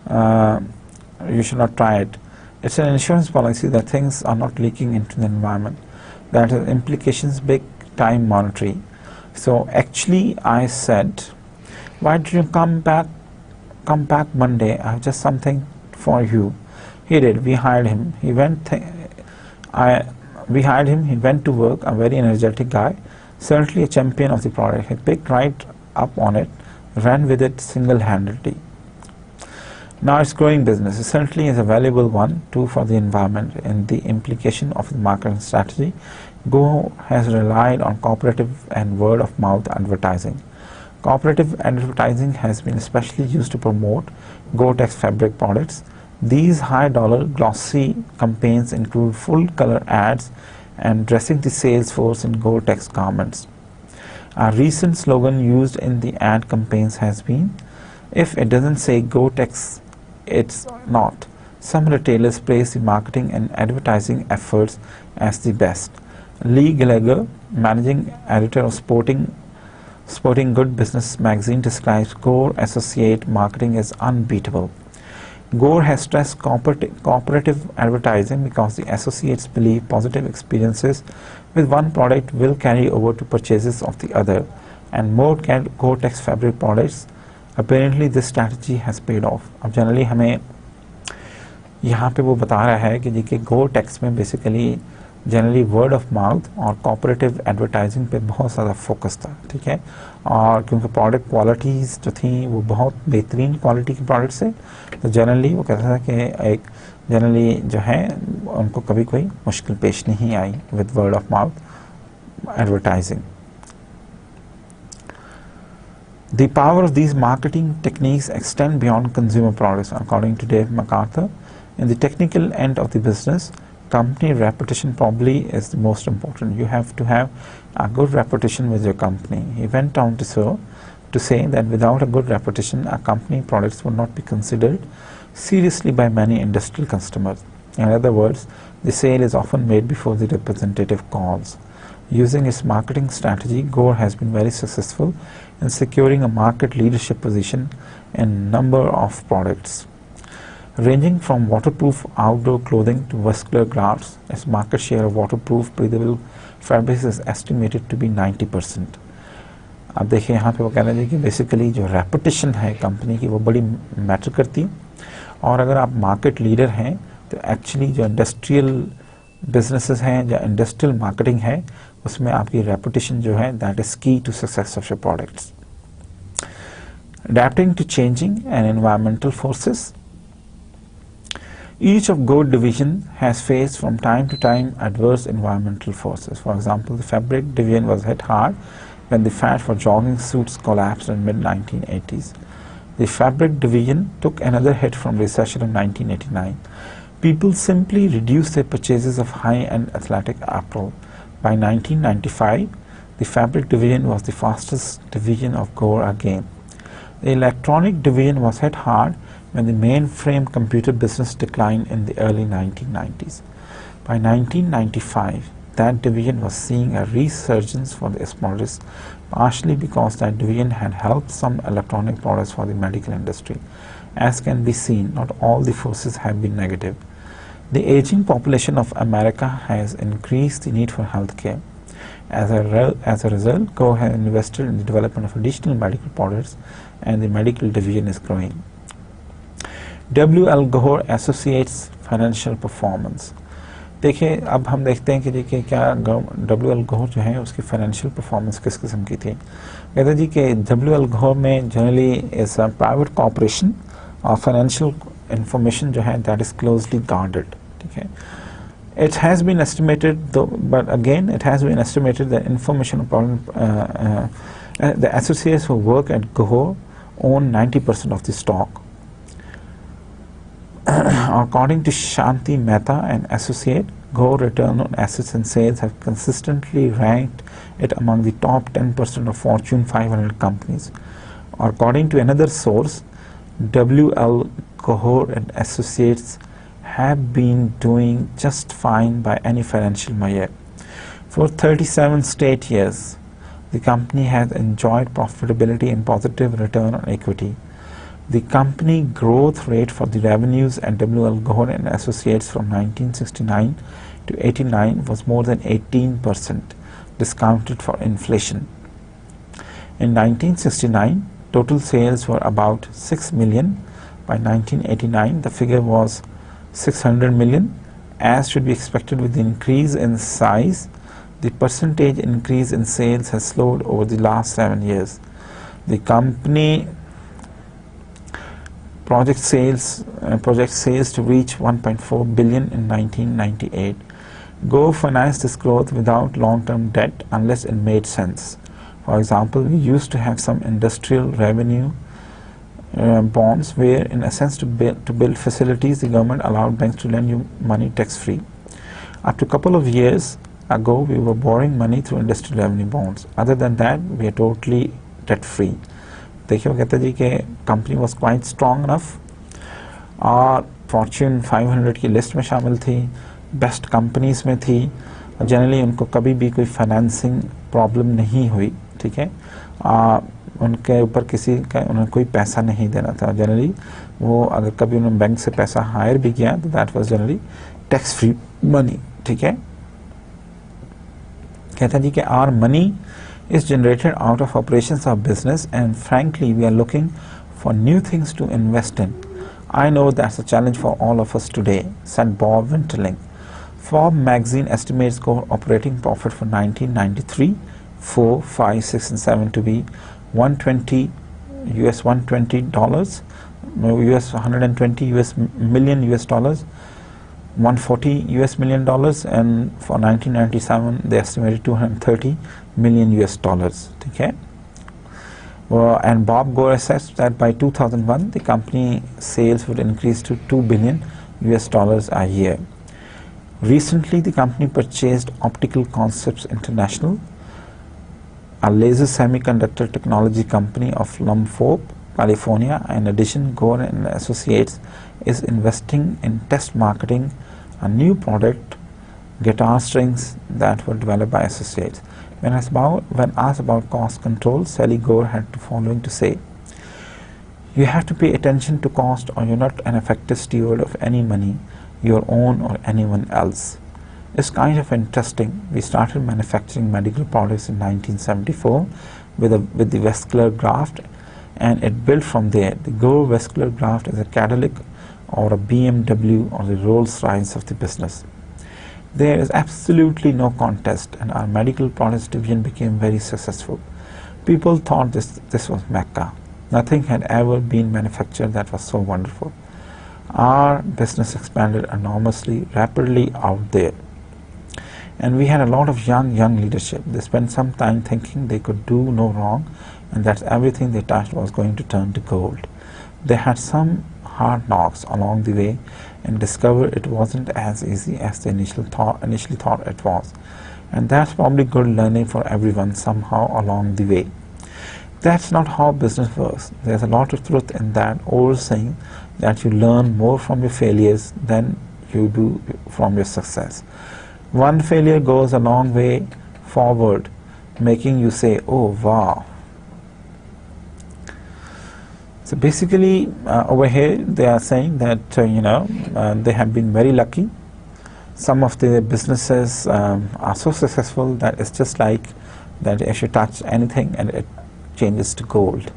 should not try it? It's an insurance policy that things are not leaking into the environment. That has implications big time monetary. So actually I said, why did you come back Monday? I have just something for you. He did. We hired him. He went to work, a very energetic guy, certainly a champion of the product. He picked right up on it, ran with it single-handedly. Now it's growing business. It certainly is a valuable one too for the environment. In the implication of the marketing strategy, Go has relied on cooperative and word-of-mouth advertising. Cooperative advertising has been especially used to promote Gore-Tex fabric products. These high-dollar glossy campaigns include full-color ads and dressing the sales force in Gore-Tex garments. A recent slogan used in the ad campaigns has been, "If it doesn't say Gore-Tex, it's not." Some retailers praise the marketing and advertising efforts as the best. Lee Gallagher, managing editor of Sporting Good Business magazine, describes Gore Associate marketing as unbeatable. Gore has stressed cooperative advertising because the associates believe positive experiences with one product will carry over to purchases of the other, and more Gore-Tex fabric products. Apparently this strategy has paid off. अब generally हमें यहाँ पे वो बता रहा है कि देखिए Gore-Tex में basically generally word of mouth और कॉपरेटिव एडवर्टाइजिंग पे बहुत ज़्यादा फोकस था, ठीक है, और क्योंकि प्रोडक्ट क्वालिटीज़ जो थी वो बहुत बेहतरीन क्वालिटी की प्रोडक्ट्स है, तो जनरली वो कहता था कि एक जनरली जो है उनको कभी कोई मुश्किल पेश नहीं आई with word of mouth advertising. The power of these marketing techniques extend beyond consumer products. According to Dave MacArthur, in the technical end of the business, company reputation probably is the most important. You have to have a good reputation with your company. He went on to say that without a good reputation, a company products would not be considered seriously by many industrial customers. In other words, the sale is often made before the representative calls. Using its marketing strategy, Gore has been very successful in securing a market leadership position in a number of products. Ranging from waterproof outdoor clothing to vascular grafts, its market share of waterproof breathable fabrics is estimated to be 90%. अब देखिए यहाँ पे वो कह रहे हैं कि basically जो रेपुटेशन है कंपनी की वो बड़ी मैटर करती है, और अगर आप मार्केट लीडर हैं तो एक्चुअली जो इंडस्ट्रियल बिजनेसेस हैं, जो इंडस्ट्रियल मार्केटिंग है, उसमें आपकी रेपुटेशन जो है that is key to success of your products. Adapting to changing and environmental forces. Each of Gore division has faced from time to time adverse environmental forces. For example, the fabric division was hit hard when the fat for jogging suits collapsed in mid-1980s. The fabric division took another hit from recession in 1989. People simply reduced their purchases of high-end athletic apparel. By 1995, the fabric division was the fastest division of Gore again. The electronic division was hit hard when the mainframe computer business declined in the early 1990s. By 1995, that division was seeing a resurgence for the products, partially because that division had helped some electronic products for the medical industry. As can be seen, not all the forces have been negative. The aging population of America has increased the need for health care. As a result, Gore has invested in the development of additional medical products, and the medical division is growing. W.L. Gore Associates Financial Performance. देखिए अब हम देखते हैं कि देखिए क्या W.L. Gore जो है उसकी फाइनेंशियल परफॉर्मेंस किस किस्म की थी. कहते जी कि W.L. Gore में generally is a private corporation और फाइनेंशियल इंफॉर्मेशन जो है दैट इज क्लोजली गार्डेड, ठीक है. It has been estimated, but again, it has been estimated that information about the associates who work at Gore own 90% of the stock. According to Shanti Mehta, an associate, Gore return on assets and sales have consistently ranked it among the top 10% of Fortune 500 companies. According to another source, W.L. Gore and Associates have been doing just fine by any financial measure. For 37 straight years, the company has enjoyed profitability and positive return on equity. The company growth rate for the revenues at W.L. Gore and Associates from 1969 to 89 was more than 18%, discounted for inflation. In 1969, total sales were about 6 million. By 1989, the figure was 600 million, as should be expected with the increase in size. The percentage increase in sales has slowed over the last 7 years. The company projects sales to reach 1.4 billion in 1998. Go financed this growth without long-term debt unless it made sense. For example, we used to have some industrial revenue bonds where, in a sense, to build facilities, the government allowed banks to lend you money tax-free. Up to a couple of years ago, we were borrowing money through industrial revenue bonds. Other than that, we are totally debt-free. देखिए वो कहते जी कि company was quite strong enough और Fortune 500 की list में शामिल थी, best companies में थी, और जनरली उनको कभी भी कोई फाइनेंसिंग प्रॉब्लम नहीं हुई, ठीक है। उनके ऊपर किसी का उन्हें कोई पैसा नहीं देना था। जनरली वो अगर कभी उन्होंने बैंक से पैसा हायर भी किया तो that was generally tax free money, ठीक है। कहता जी कि our money is generated out of operations of business, and frankly we are looking for new things to invest in. I know that's a challenge for all of us today, said Bob Winterling. Forbes magazine estimates core operating profit for 1993, 4, 5, 6 and 7 to be $120 million US dollars, $140 million, and for 1997 they estimated $230 million US dollars. Okay. And Bob Gore assessed that by 2001 the company sales would increase to $2 billion US dollars a year. Recently the company purchased Optical Concepts International, a laser semiconductor technology company of Lumphorp, California. In addition, Gore and Associates is investing in test marketing a new product, guitar strings, that were developed by Associates. When asked about cost control, Sally Gore had the following to say: "You have to pay attention to cost or you're not an effective steward of any money, your own or anyone else." It's kind of interesting. We started manufacturing medical products in 1974 with the vascular graft, and it built from there. The Gore vascular graft is a Cadillac or a BMW or the Rolls-Royce of the business. There is absolutely no contest, and our medical products division became very successful. People thought this was Mecca. Nothing had ever been manufactured that was so wonderful. Our business expanded enormously, rapidly out there. And we had a lot of young leadership. They spent some time thinking they could do no wrong, and that everything they touched was going to turn to gold. They had some hard knocks along the way and discovered it wasn't as easy as they initially thought it was. And that's probably good learning for everyone somehow along the way. That's not how business works. There's a lot of truth in that old saying that you learn more from your failures than you do from your success. One failure goes a long way forward, making you say, "Oh wow." So basically over here they are saying that they have been very lucky. Some of the businesses are so successful that it's just like that if you touch anything and it changes to gold.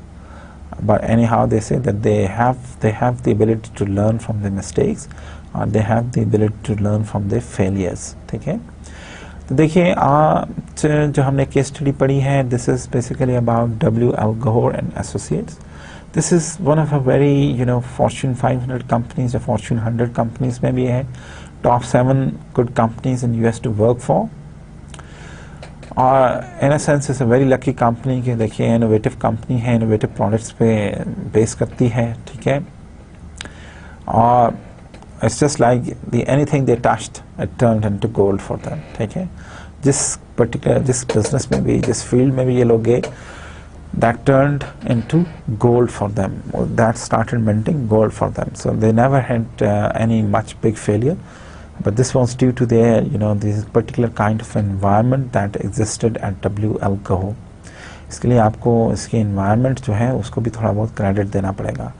But anyhow, they say that they have the ability to learn from their mistakes, or they have the ability to learn from their failures. ठीक है, तो देखिए आज जो हमने case study पढ़ी है, this is basically about W.L. Gore and Associates. This is one of a very Fortune 500 companies, or Fortune 100 companies में भी है, top 7 good companies in US to work for. और in a sense it's a very lucky company कि देखिए innovative company है, innovative products पे base करती है, ठीक है। और it's just like anything they touched, it turned into gold for them, ठीक है। जिस business में भी, जिस field में भी ये लोग गए, that turned into gold for them, that started minting gold for them. So they never had any much big failure, but this was due to their this particular kind of environment that existed at W.L. Gore. इसके लिए आपको इसके environment जो है उसको भी थोड़ा बहुत credit देना पड़ेगा।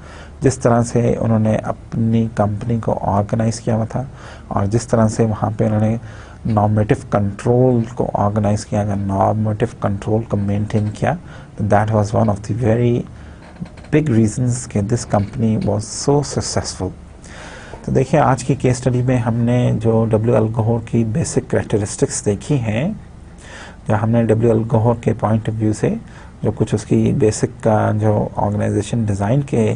जिस तरह से उन्होंने अपनी कंपनी को ऑर्गेनाइज किया हुआ था, और जिस तरह से वहाँ पे उन्होंने नॉर्मेटिव कंट्रोल को ऑर्गेनाइज किया गया, नॉर्मेटिव कंट्रोल को मेंटेन किया, तो that was one of the very big reasons कि this company was so successful. तो देखिए आज की केस स्टडी में हमने जो डब्ल्यू एल गोहर की बेसिक कैरेक्टरिस्टिक्स देखी हैं, जो हमने डब्ल्यू एल गोहर के पॉइंट ऑफ व्यू से जो कुछ उसकी बेसिक का जो ऑर्गेनाइजेशन डिज़ाइन के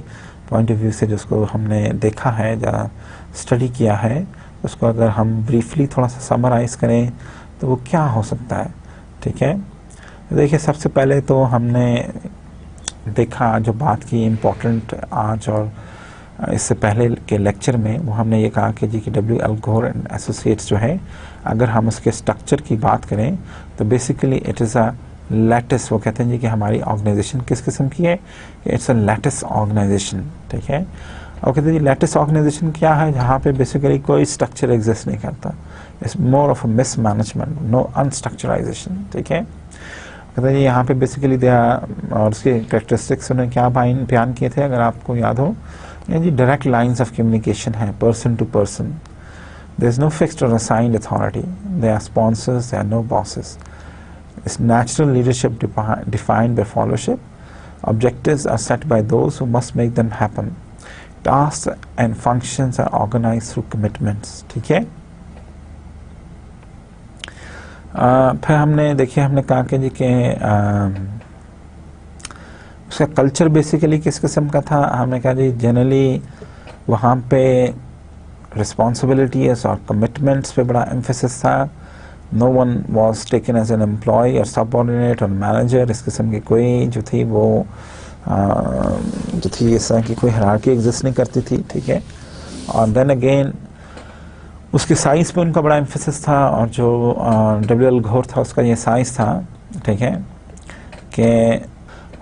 पॉइंट ऑफ व्यू से जो उसको हमने देखा है या स्टडी किया है, उसको अगर हम ब्रीफली थोड़ा सा समराइज करें तो वो क्या हो सकता है। ठीक है, तो देखिए सबसे पहले तो हमने देखा जो बात की इम्पोर्टेंट आज और इससे पहले के लेक्चर में, वो हमने ये कहा कि जी कि W L Gore and associates जो है, अगर हम उसके स्ट्रक्चर की बात करें तो basically it is a lattice. वो कहते हैं जी कि हमारी ऑर्गेनाइजेशन किस किस्म की है, इट्स अ लैटिस ऑर्गेनाइजेशन। ठीक है, और कहते हैं जी लैटिस ऑर्गेनाइजेशन क्या है, जहाँ पे बेसिकली कोई स्ट्रक्चर एग्जिस्ट नहीं करता, it's more of a mismanagement, no unstructurization. ठीक है, कहते हैं यहाँ पे बेसिकली दिया, और उसके कैरेक्टरिस्टिक्स उन्होंने क्या बयान किए थे अगर आपको याद हो, जी डायरेक्ट लाइंस ऑफ कम्युनिकेशन है person to person, there is no fixed और assigned authority, they are sponsors, they are no bosses, it's natural leadership defined by followship, objectives are set by those who must make them happen, tasks and functions are organized through commitments। ठीक है, फिर हमने देखिए हमने कहा कि जी के उसका कल्चर बेसिकली किस किस्म का था। हमने कहा जी जनरली वहाँ पे रिस्पॉन्सिबिलिटीज और कमिटमेंट्स पे बड़ा एम्फेसिस था। No one was taken as an employee और सबऑर्डिनेट और मैनेजर, इस किस्म की कोई जो थी वो जो थी इस तरह की कोई हायरार्की एग्जिस्ट नहीं करती थी। ठीक है, और देन अगेन उसके साइंस पे उनका बड़ा एम्फेसिस था, और जो डब्ल्यू एल गोहर था उसका ये साइंस था। ठीक है, कि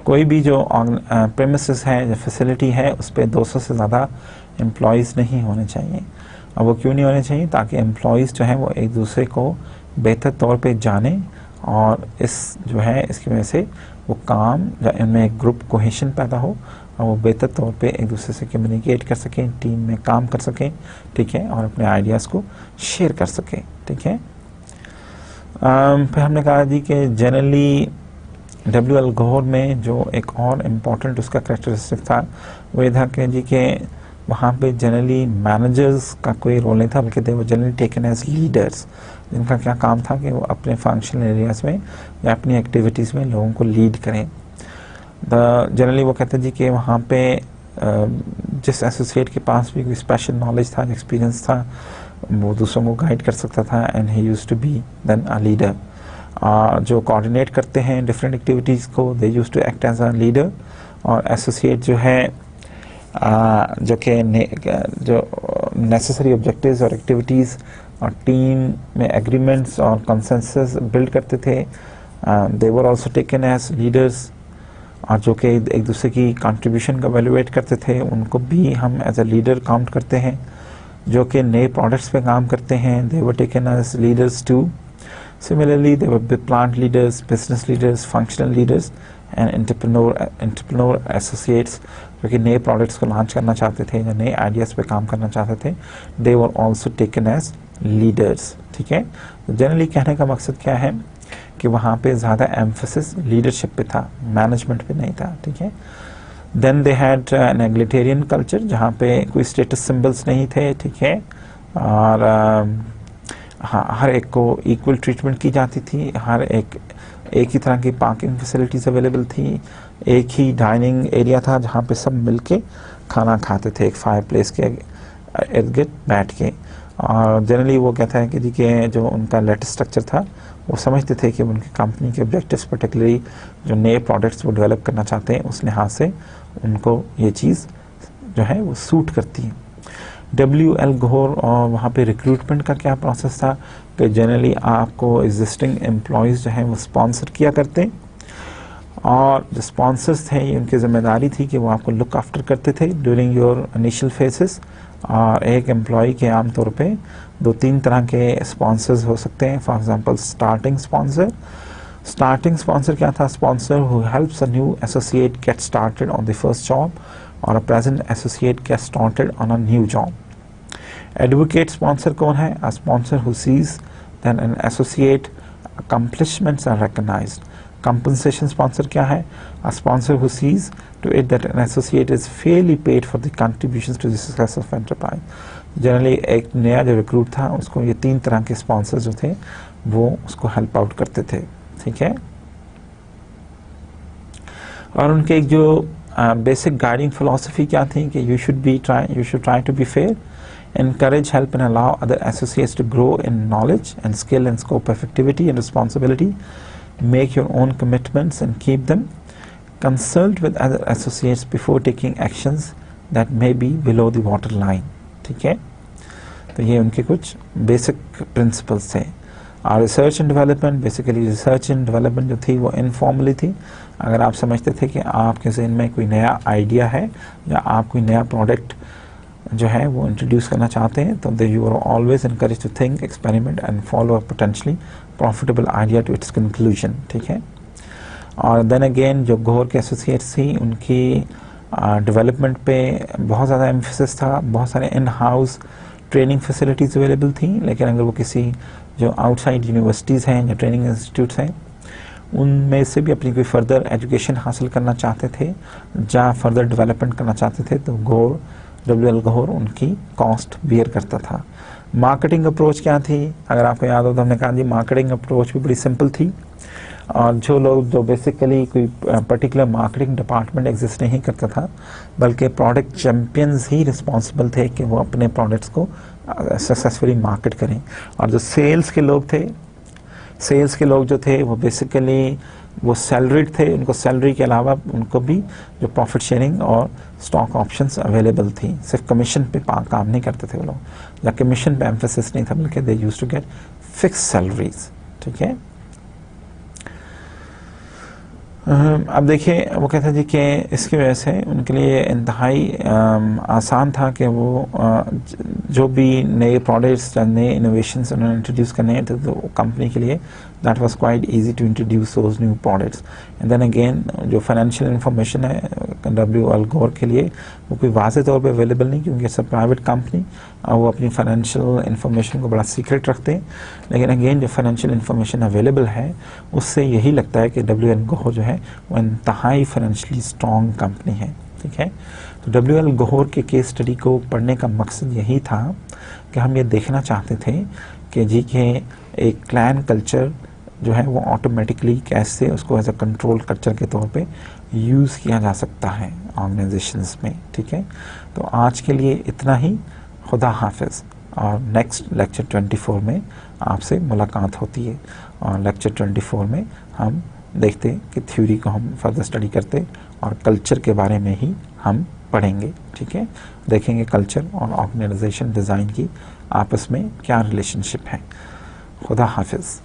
कोई भी जो प्रेमिसेस है, जो फैसिलिटी है, उस पर 200 से ज़्यादा एम्प्लॉयज़ नहीं होने चाहिए। और वो क्यों नहीं होने चाहिए, ताकि एम्प्लॉयज़ जो हैं वो एक दूसरे को बेहतर तौर पे जाने, और इस जो है इसकी वजह से वो काम या इनमें एक ग्रुप कोहेशन पैदा हो, और वो बेहतर तौर पे एक दूसरे से कम्युनिकेट कर सकें, टीम में काम कर सकें। ठीक है, और अपने आइडियाज़ को शेयर कर सकें। ठीक है, फिर हमने कहा जी कि जनरली डब्ल्यू एल गोहर में जो एक और इम्पॉर्टेंट उसका कैरेक्टरिस्टिक था वो ये था कि जी के वहाँ पे जनरली मैनेजर्स का कोई रोल नहीं था, बल्कि दे वो जनरली टेकन एज लीडर्स, जिनका क्या काम था कि वो अपने फंक्शनल एरियाज़ में या अपनी एक्टिविटीज़ में लोगों को लीड करें। जनरली वो कहते हैं जी कि वहाँ पे जिस एसोसिएट के पास भी कोई स्पेशल नॉलेज था, एक्सपीरियंस था, वो दूसरों को गाइड कर सकता था, and he used to be then a leader. जो कोऑर्डिनेट करते हैं डिफरेंट एक्टिविटीज़ को, they used to act as a leader. और एसोसिएट जो है जो कि जो नेसेसरी ऑब्जेक्टिव्स और एक्टिविटीज़ और टीम में एग्रीमेंट्स और कंसेंसस बिल्ड करते थे, they were also taken as leaders. और जो कि एक दूसरे की कंट्रीब्यूशन को एवेलुएट करते थे, उनको भी हम एज अ लीडर काउंट करते हैं। जो कि नए प्रोडक्ट्स पे काम करते हैं, they were taken as leaders too. Similarly, there were plant leaders, business leaders, functional leaders, and entrepreneur associates जो कि नए प्रोडक्ट्स को लॉन्च करना चाहते थे या नए आइडियाज़ पे काम करना चाहते थे, they were also taken as leaders। ठीक है, तो जनरली कहने का मकसद क्या है कि वहाँ पे ज़्यादा एम्फेसिस लीडरशिप पे था, मैनेजमेंट पे नहीं था। ठीक है, then they had an egalitarian culture, जहाँ पे कोई स्टेटस सिंबल्स नहीं थे। ठीक है, और हाँ, हर एक को इक्वल ट्रीटमेंट की जाती थी, हर एक ही तरह की पार्किंग फैसिलिटीज़ अवेलेबल थी, एक ही डाइनिंग एरिया था जहाँ पे सब मिलके खाना खाते थे, एक फायर प्लेस के इर्द गिर्द बैठ के। और जनरली वो कहता है कि जी के जो उनका लेटेस्ट स्ट्रक्चर था, वो समझते थे कि उनकी कंपनी के ऑब्जेक्टिव्स, पर्टिकुलरली जो नए प्रोडक्ट्स वो डेवलप करना चाहते हैं, उस लिहाज से उनको ये चीज़ जो है वो सूट करती है। डब्ल्यू एल गोहर और वहाँ पे रिक्रूटमेंट का क्या प्रोसेस था कि जनरली आपको एग्जिस्टिंग एम्प्लॉयज़ जो हैं वो स्पॉन्सर किया करते, और जो स्पॉन्सर्स थे ये उनकी ज़िम्मेदारी थी कि वो आपको लुक आफ्टर करते थे ड्यूरिंग योर इनिशियल फेसेस। और एक एम्प्लॉय के आम तौर पे 2-3 तरह के स्पॉन्सर्स हो सकते हैं। फॉर एग्जांपल स्टार्टिंग स्पॉन्सर क्या था, sponsor who helps a new associate get started on the first job, और a present associate get started on a new job. Advocate sponsor कौन है, a sponsor who sees that an associate accomplishments are recognized। Compensation sponsor क्या है, a sponsor who sees to it that an associate is fairly paid for the contributions to the success of enterprise। Generally एक नया जो recruit था उसको ये 3 तरह के स्पॉन्सर जो थे वो उसको हेल्प आउट करते थे, ठीक है। और उनके एक जो बेसिक गाइडिंग फिलॉसफी क्या थी कि you should try to be fair, encourage, help and allow other associates to grow in knowledge and skill and scope of activity and responsibility, make your own commitments and keep them, consult with other associates before taking actions that may be below the water line, ठीक है। तो ये उनके कुछ basic principles थे। और research and development, basically research and development जो थी वो इनफॉर्मली थी। अगर आप समझते थे कि आपके ज़हन में कोई नया आइडिया है या आप कोई नया प्रोडक्ट जो है वो इंट्रोड्यूस करना चाहते हैं तो you are always encourage to think, experiment and follow a potentially profitable idea to its conclusion, ठीक है। और देन अगेन जो घोर के एसोसिएट्स थी उनकी डेवलपमेंट पे बहुत ज़्यादा एम्फेसिस था। बहुत सारे in house training facilities available थी, लेकिन अगर वो किसी जो आउटसाइड यूनिवर्सिटीज़ हैं या ट्रेनिंग इंस्टीट्यूट्स हैं उनमें से भी अपनी कोई फर्दर एजुकेशन हासिल करना चाहते थे या फर्दर डेवलपमेंट करना चाहते थे तो WL घोर उनकी कॉस्ट बियर करता था। मार्केटिंग अप्रोच क्या थी? अगर आपको याद हो तो हमने कहा जी मार्केटिंग अप्रोच भी बड़ी सिंपल थी। और जो लोग जो बेसिकली कोई पर्टिकुलर मार्केटिंग डिपार्टमेंट एग्जिस्ट नहीं करता था, बल्कि प्रोडक्ट चैम्पियंस ही रिस्पॉन्सिबल थे कि वो अपने प्रोडक्ट्स को सक्सेसफुली मार्केट करें। और जो सेल्स के लोग जो थे वो बेसिकली वो सैलरीड थे, उनको सैलरी के अलावा उनको भी जो प्रॉफिट शेयरिंग और स्टॉक ऑप्शंस अवेलेबल थी। सिर्फ कमीशन पे काम नहीं करते थे वो लोग, या कमीशन पे एम्फेसिस नहीं था, बल्कि they used to get fix salaries, ठीक है। अब देखिए वो कहते थे कि इसकी वजह से उनके लिए इंतहाई आसान था कि वो जो भी नए प्रोडक्ट्स या नए इनोवेशंस उन्होंने इंट्रोड्यूस करने थे तो कंपनी के लिए that was quite easy to introduce those new products. And then again जो फाइनेंशियल इन्फॉर्मेशन है WL घोर के लिए वो कोई वाज़े तौर पे अवेलेबल नहीं, क्योंकि इट्स अ प्राइवेट कंपनी और वो अपनी फाइनेंशियल इन्फॉर्मेशन को बड़ा सीक्रेट रखते हैं। लेकिन अगेन जो फाइनेंशियल इन्फॉर्मेशन अवेलेबल है उससे यही लगता है कि WL घोर जो है वो इंतहाई फाइनेंशियली स्ट्रॉन्ग कंपनी है, ठीक है। तो WL घोर के केस स्टडी को पढ़ने का मकसद यही था कि हम ये देखना चाहते थे कि जी के एक क्लैन कल्चर जो है वो ऑटोमेटिकली कैसे उसको एज अ कंट्रोल कल्चर के तौर पे यूज़ किया जा सकता है ऑर्गेनाइजेशंस में, ठीक है। तो आज के लिए इतना ही। खुदा हाफिज़। और नेक्स्ट लेक्चर 24 में आपसे मुलाकात होती है। और लेक्चर 24 में हम देखते कि थ्योरी को हम फर्दर स्टडी करते और कल्चर के बारे में ही हम पढ़ेंगे, ठीक है। देखेंगे कल्चर और ऑर्गेनाइजेशन डिज़ाइन की आपस में क्या रिलेशनशिप है। खुदा हाफिज़।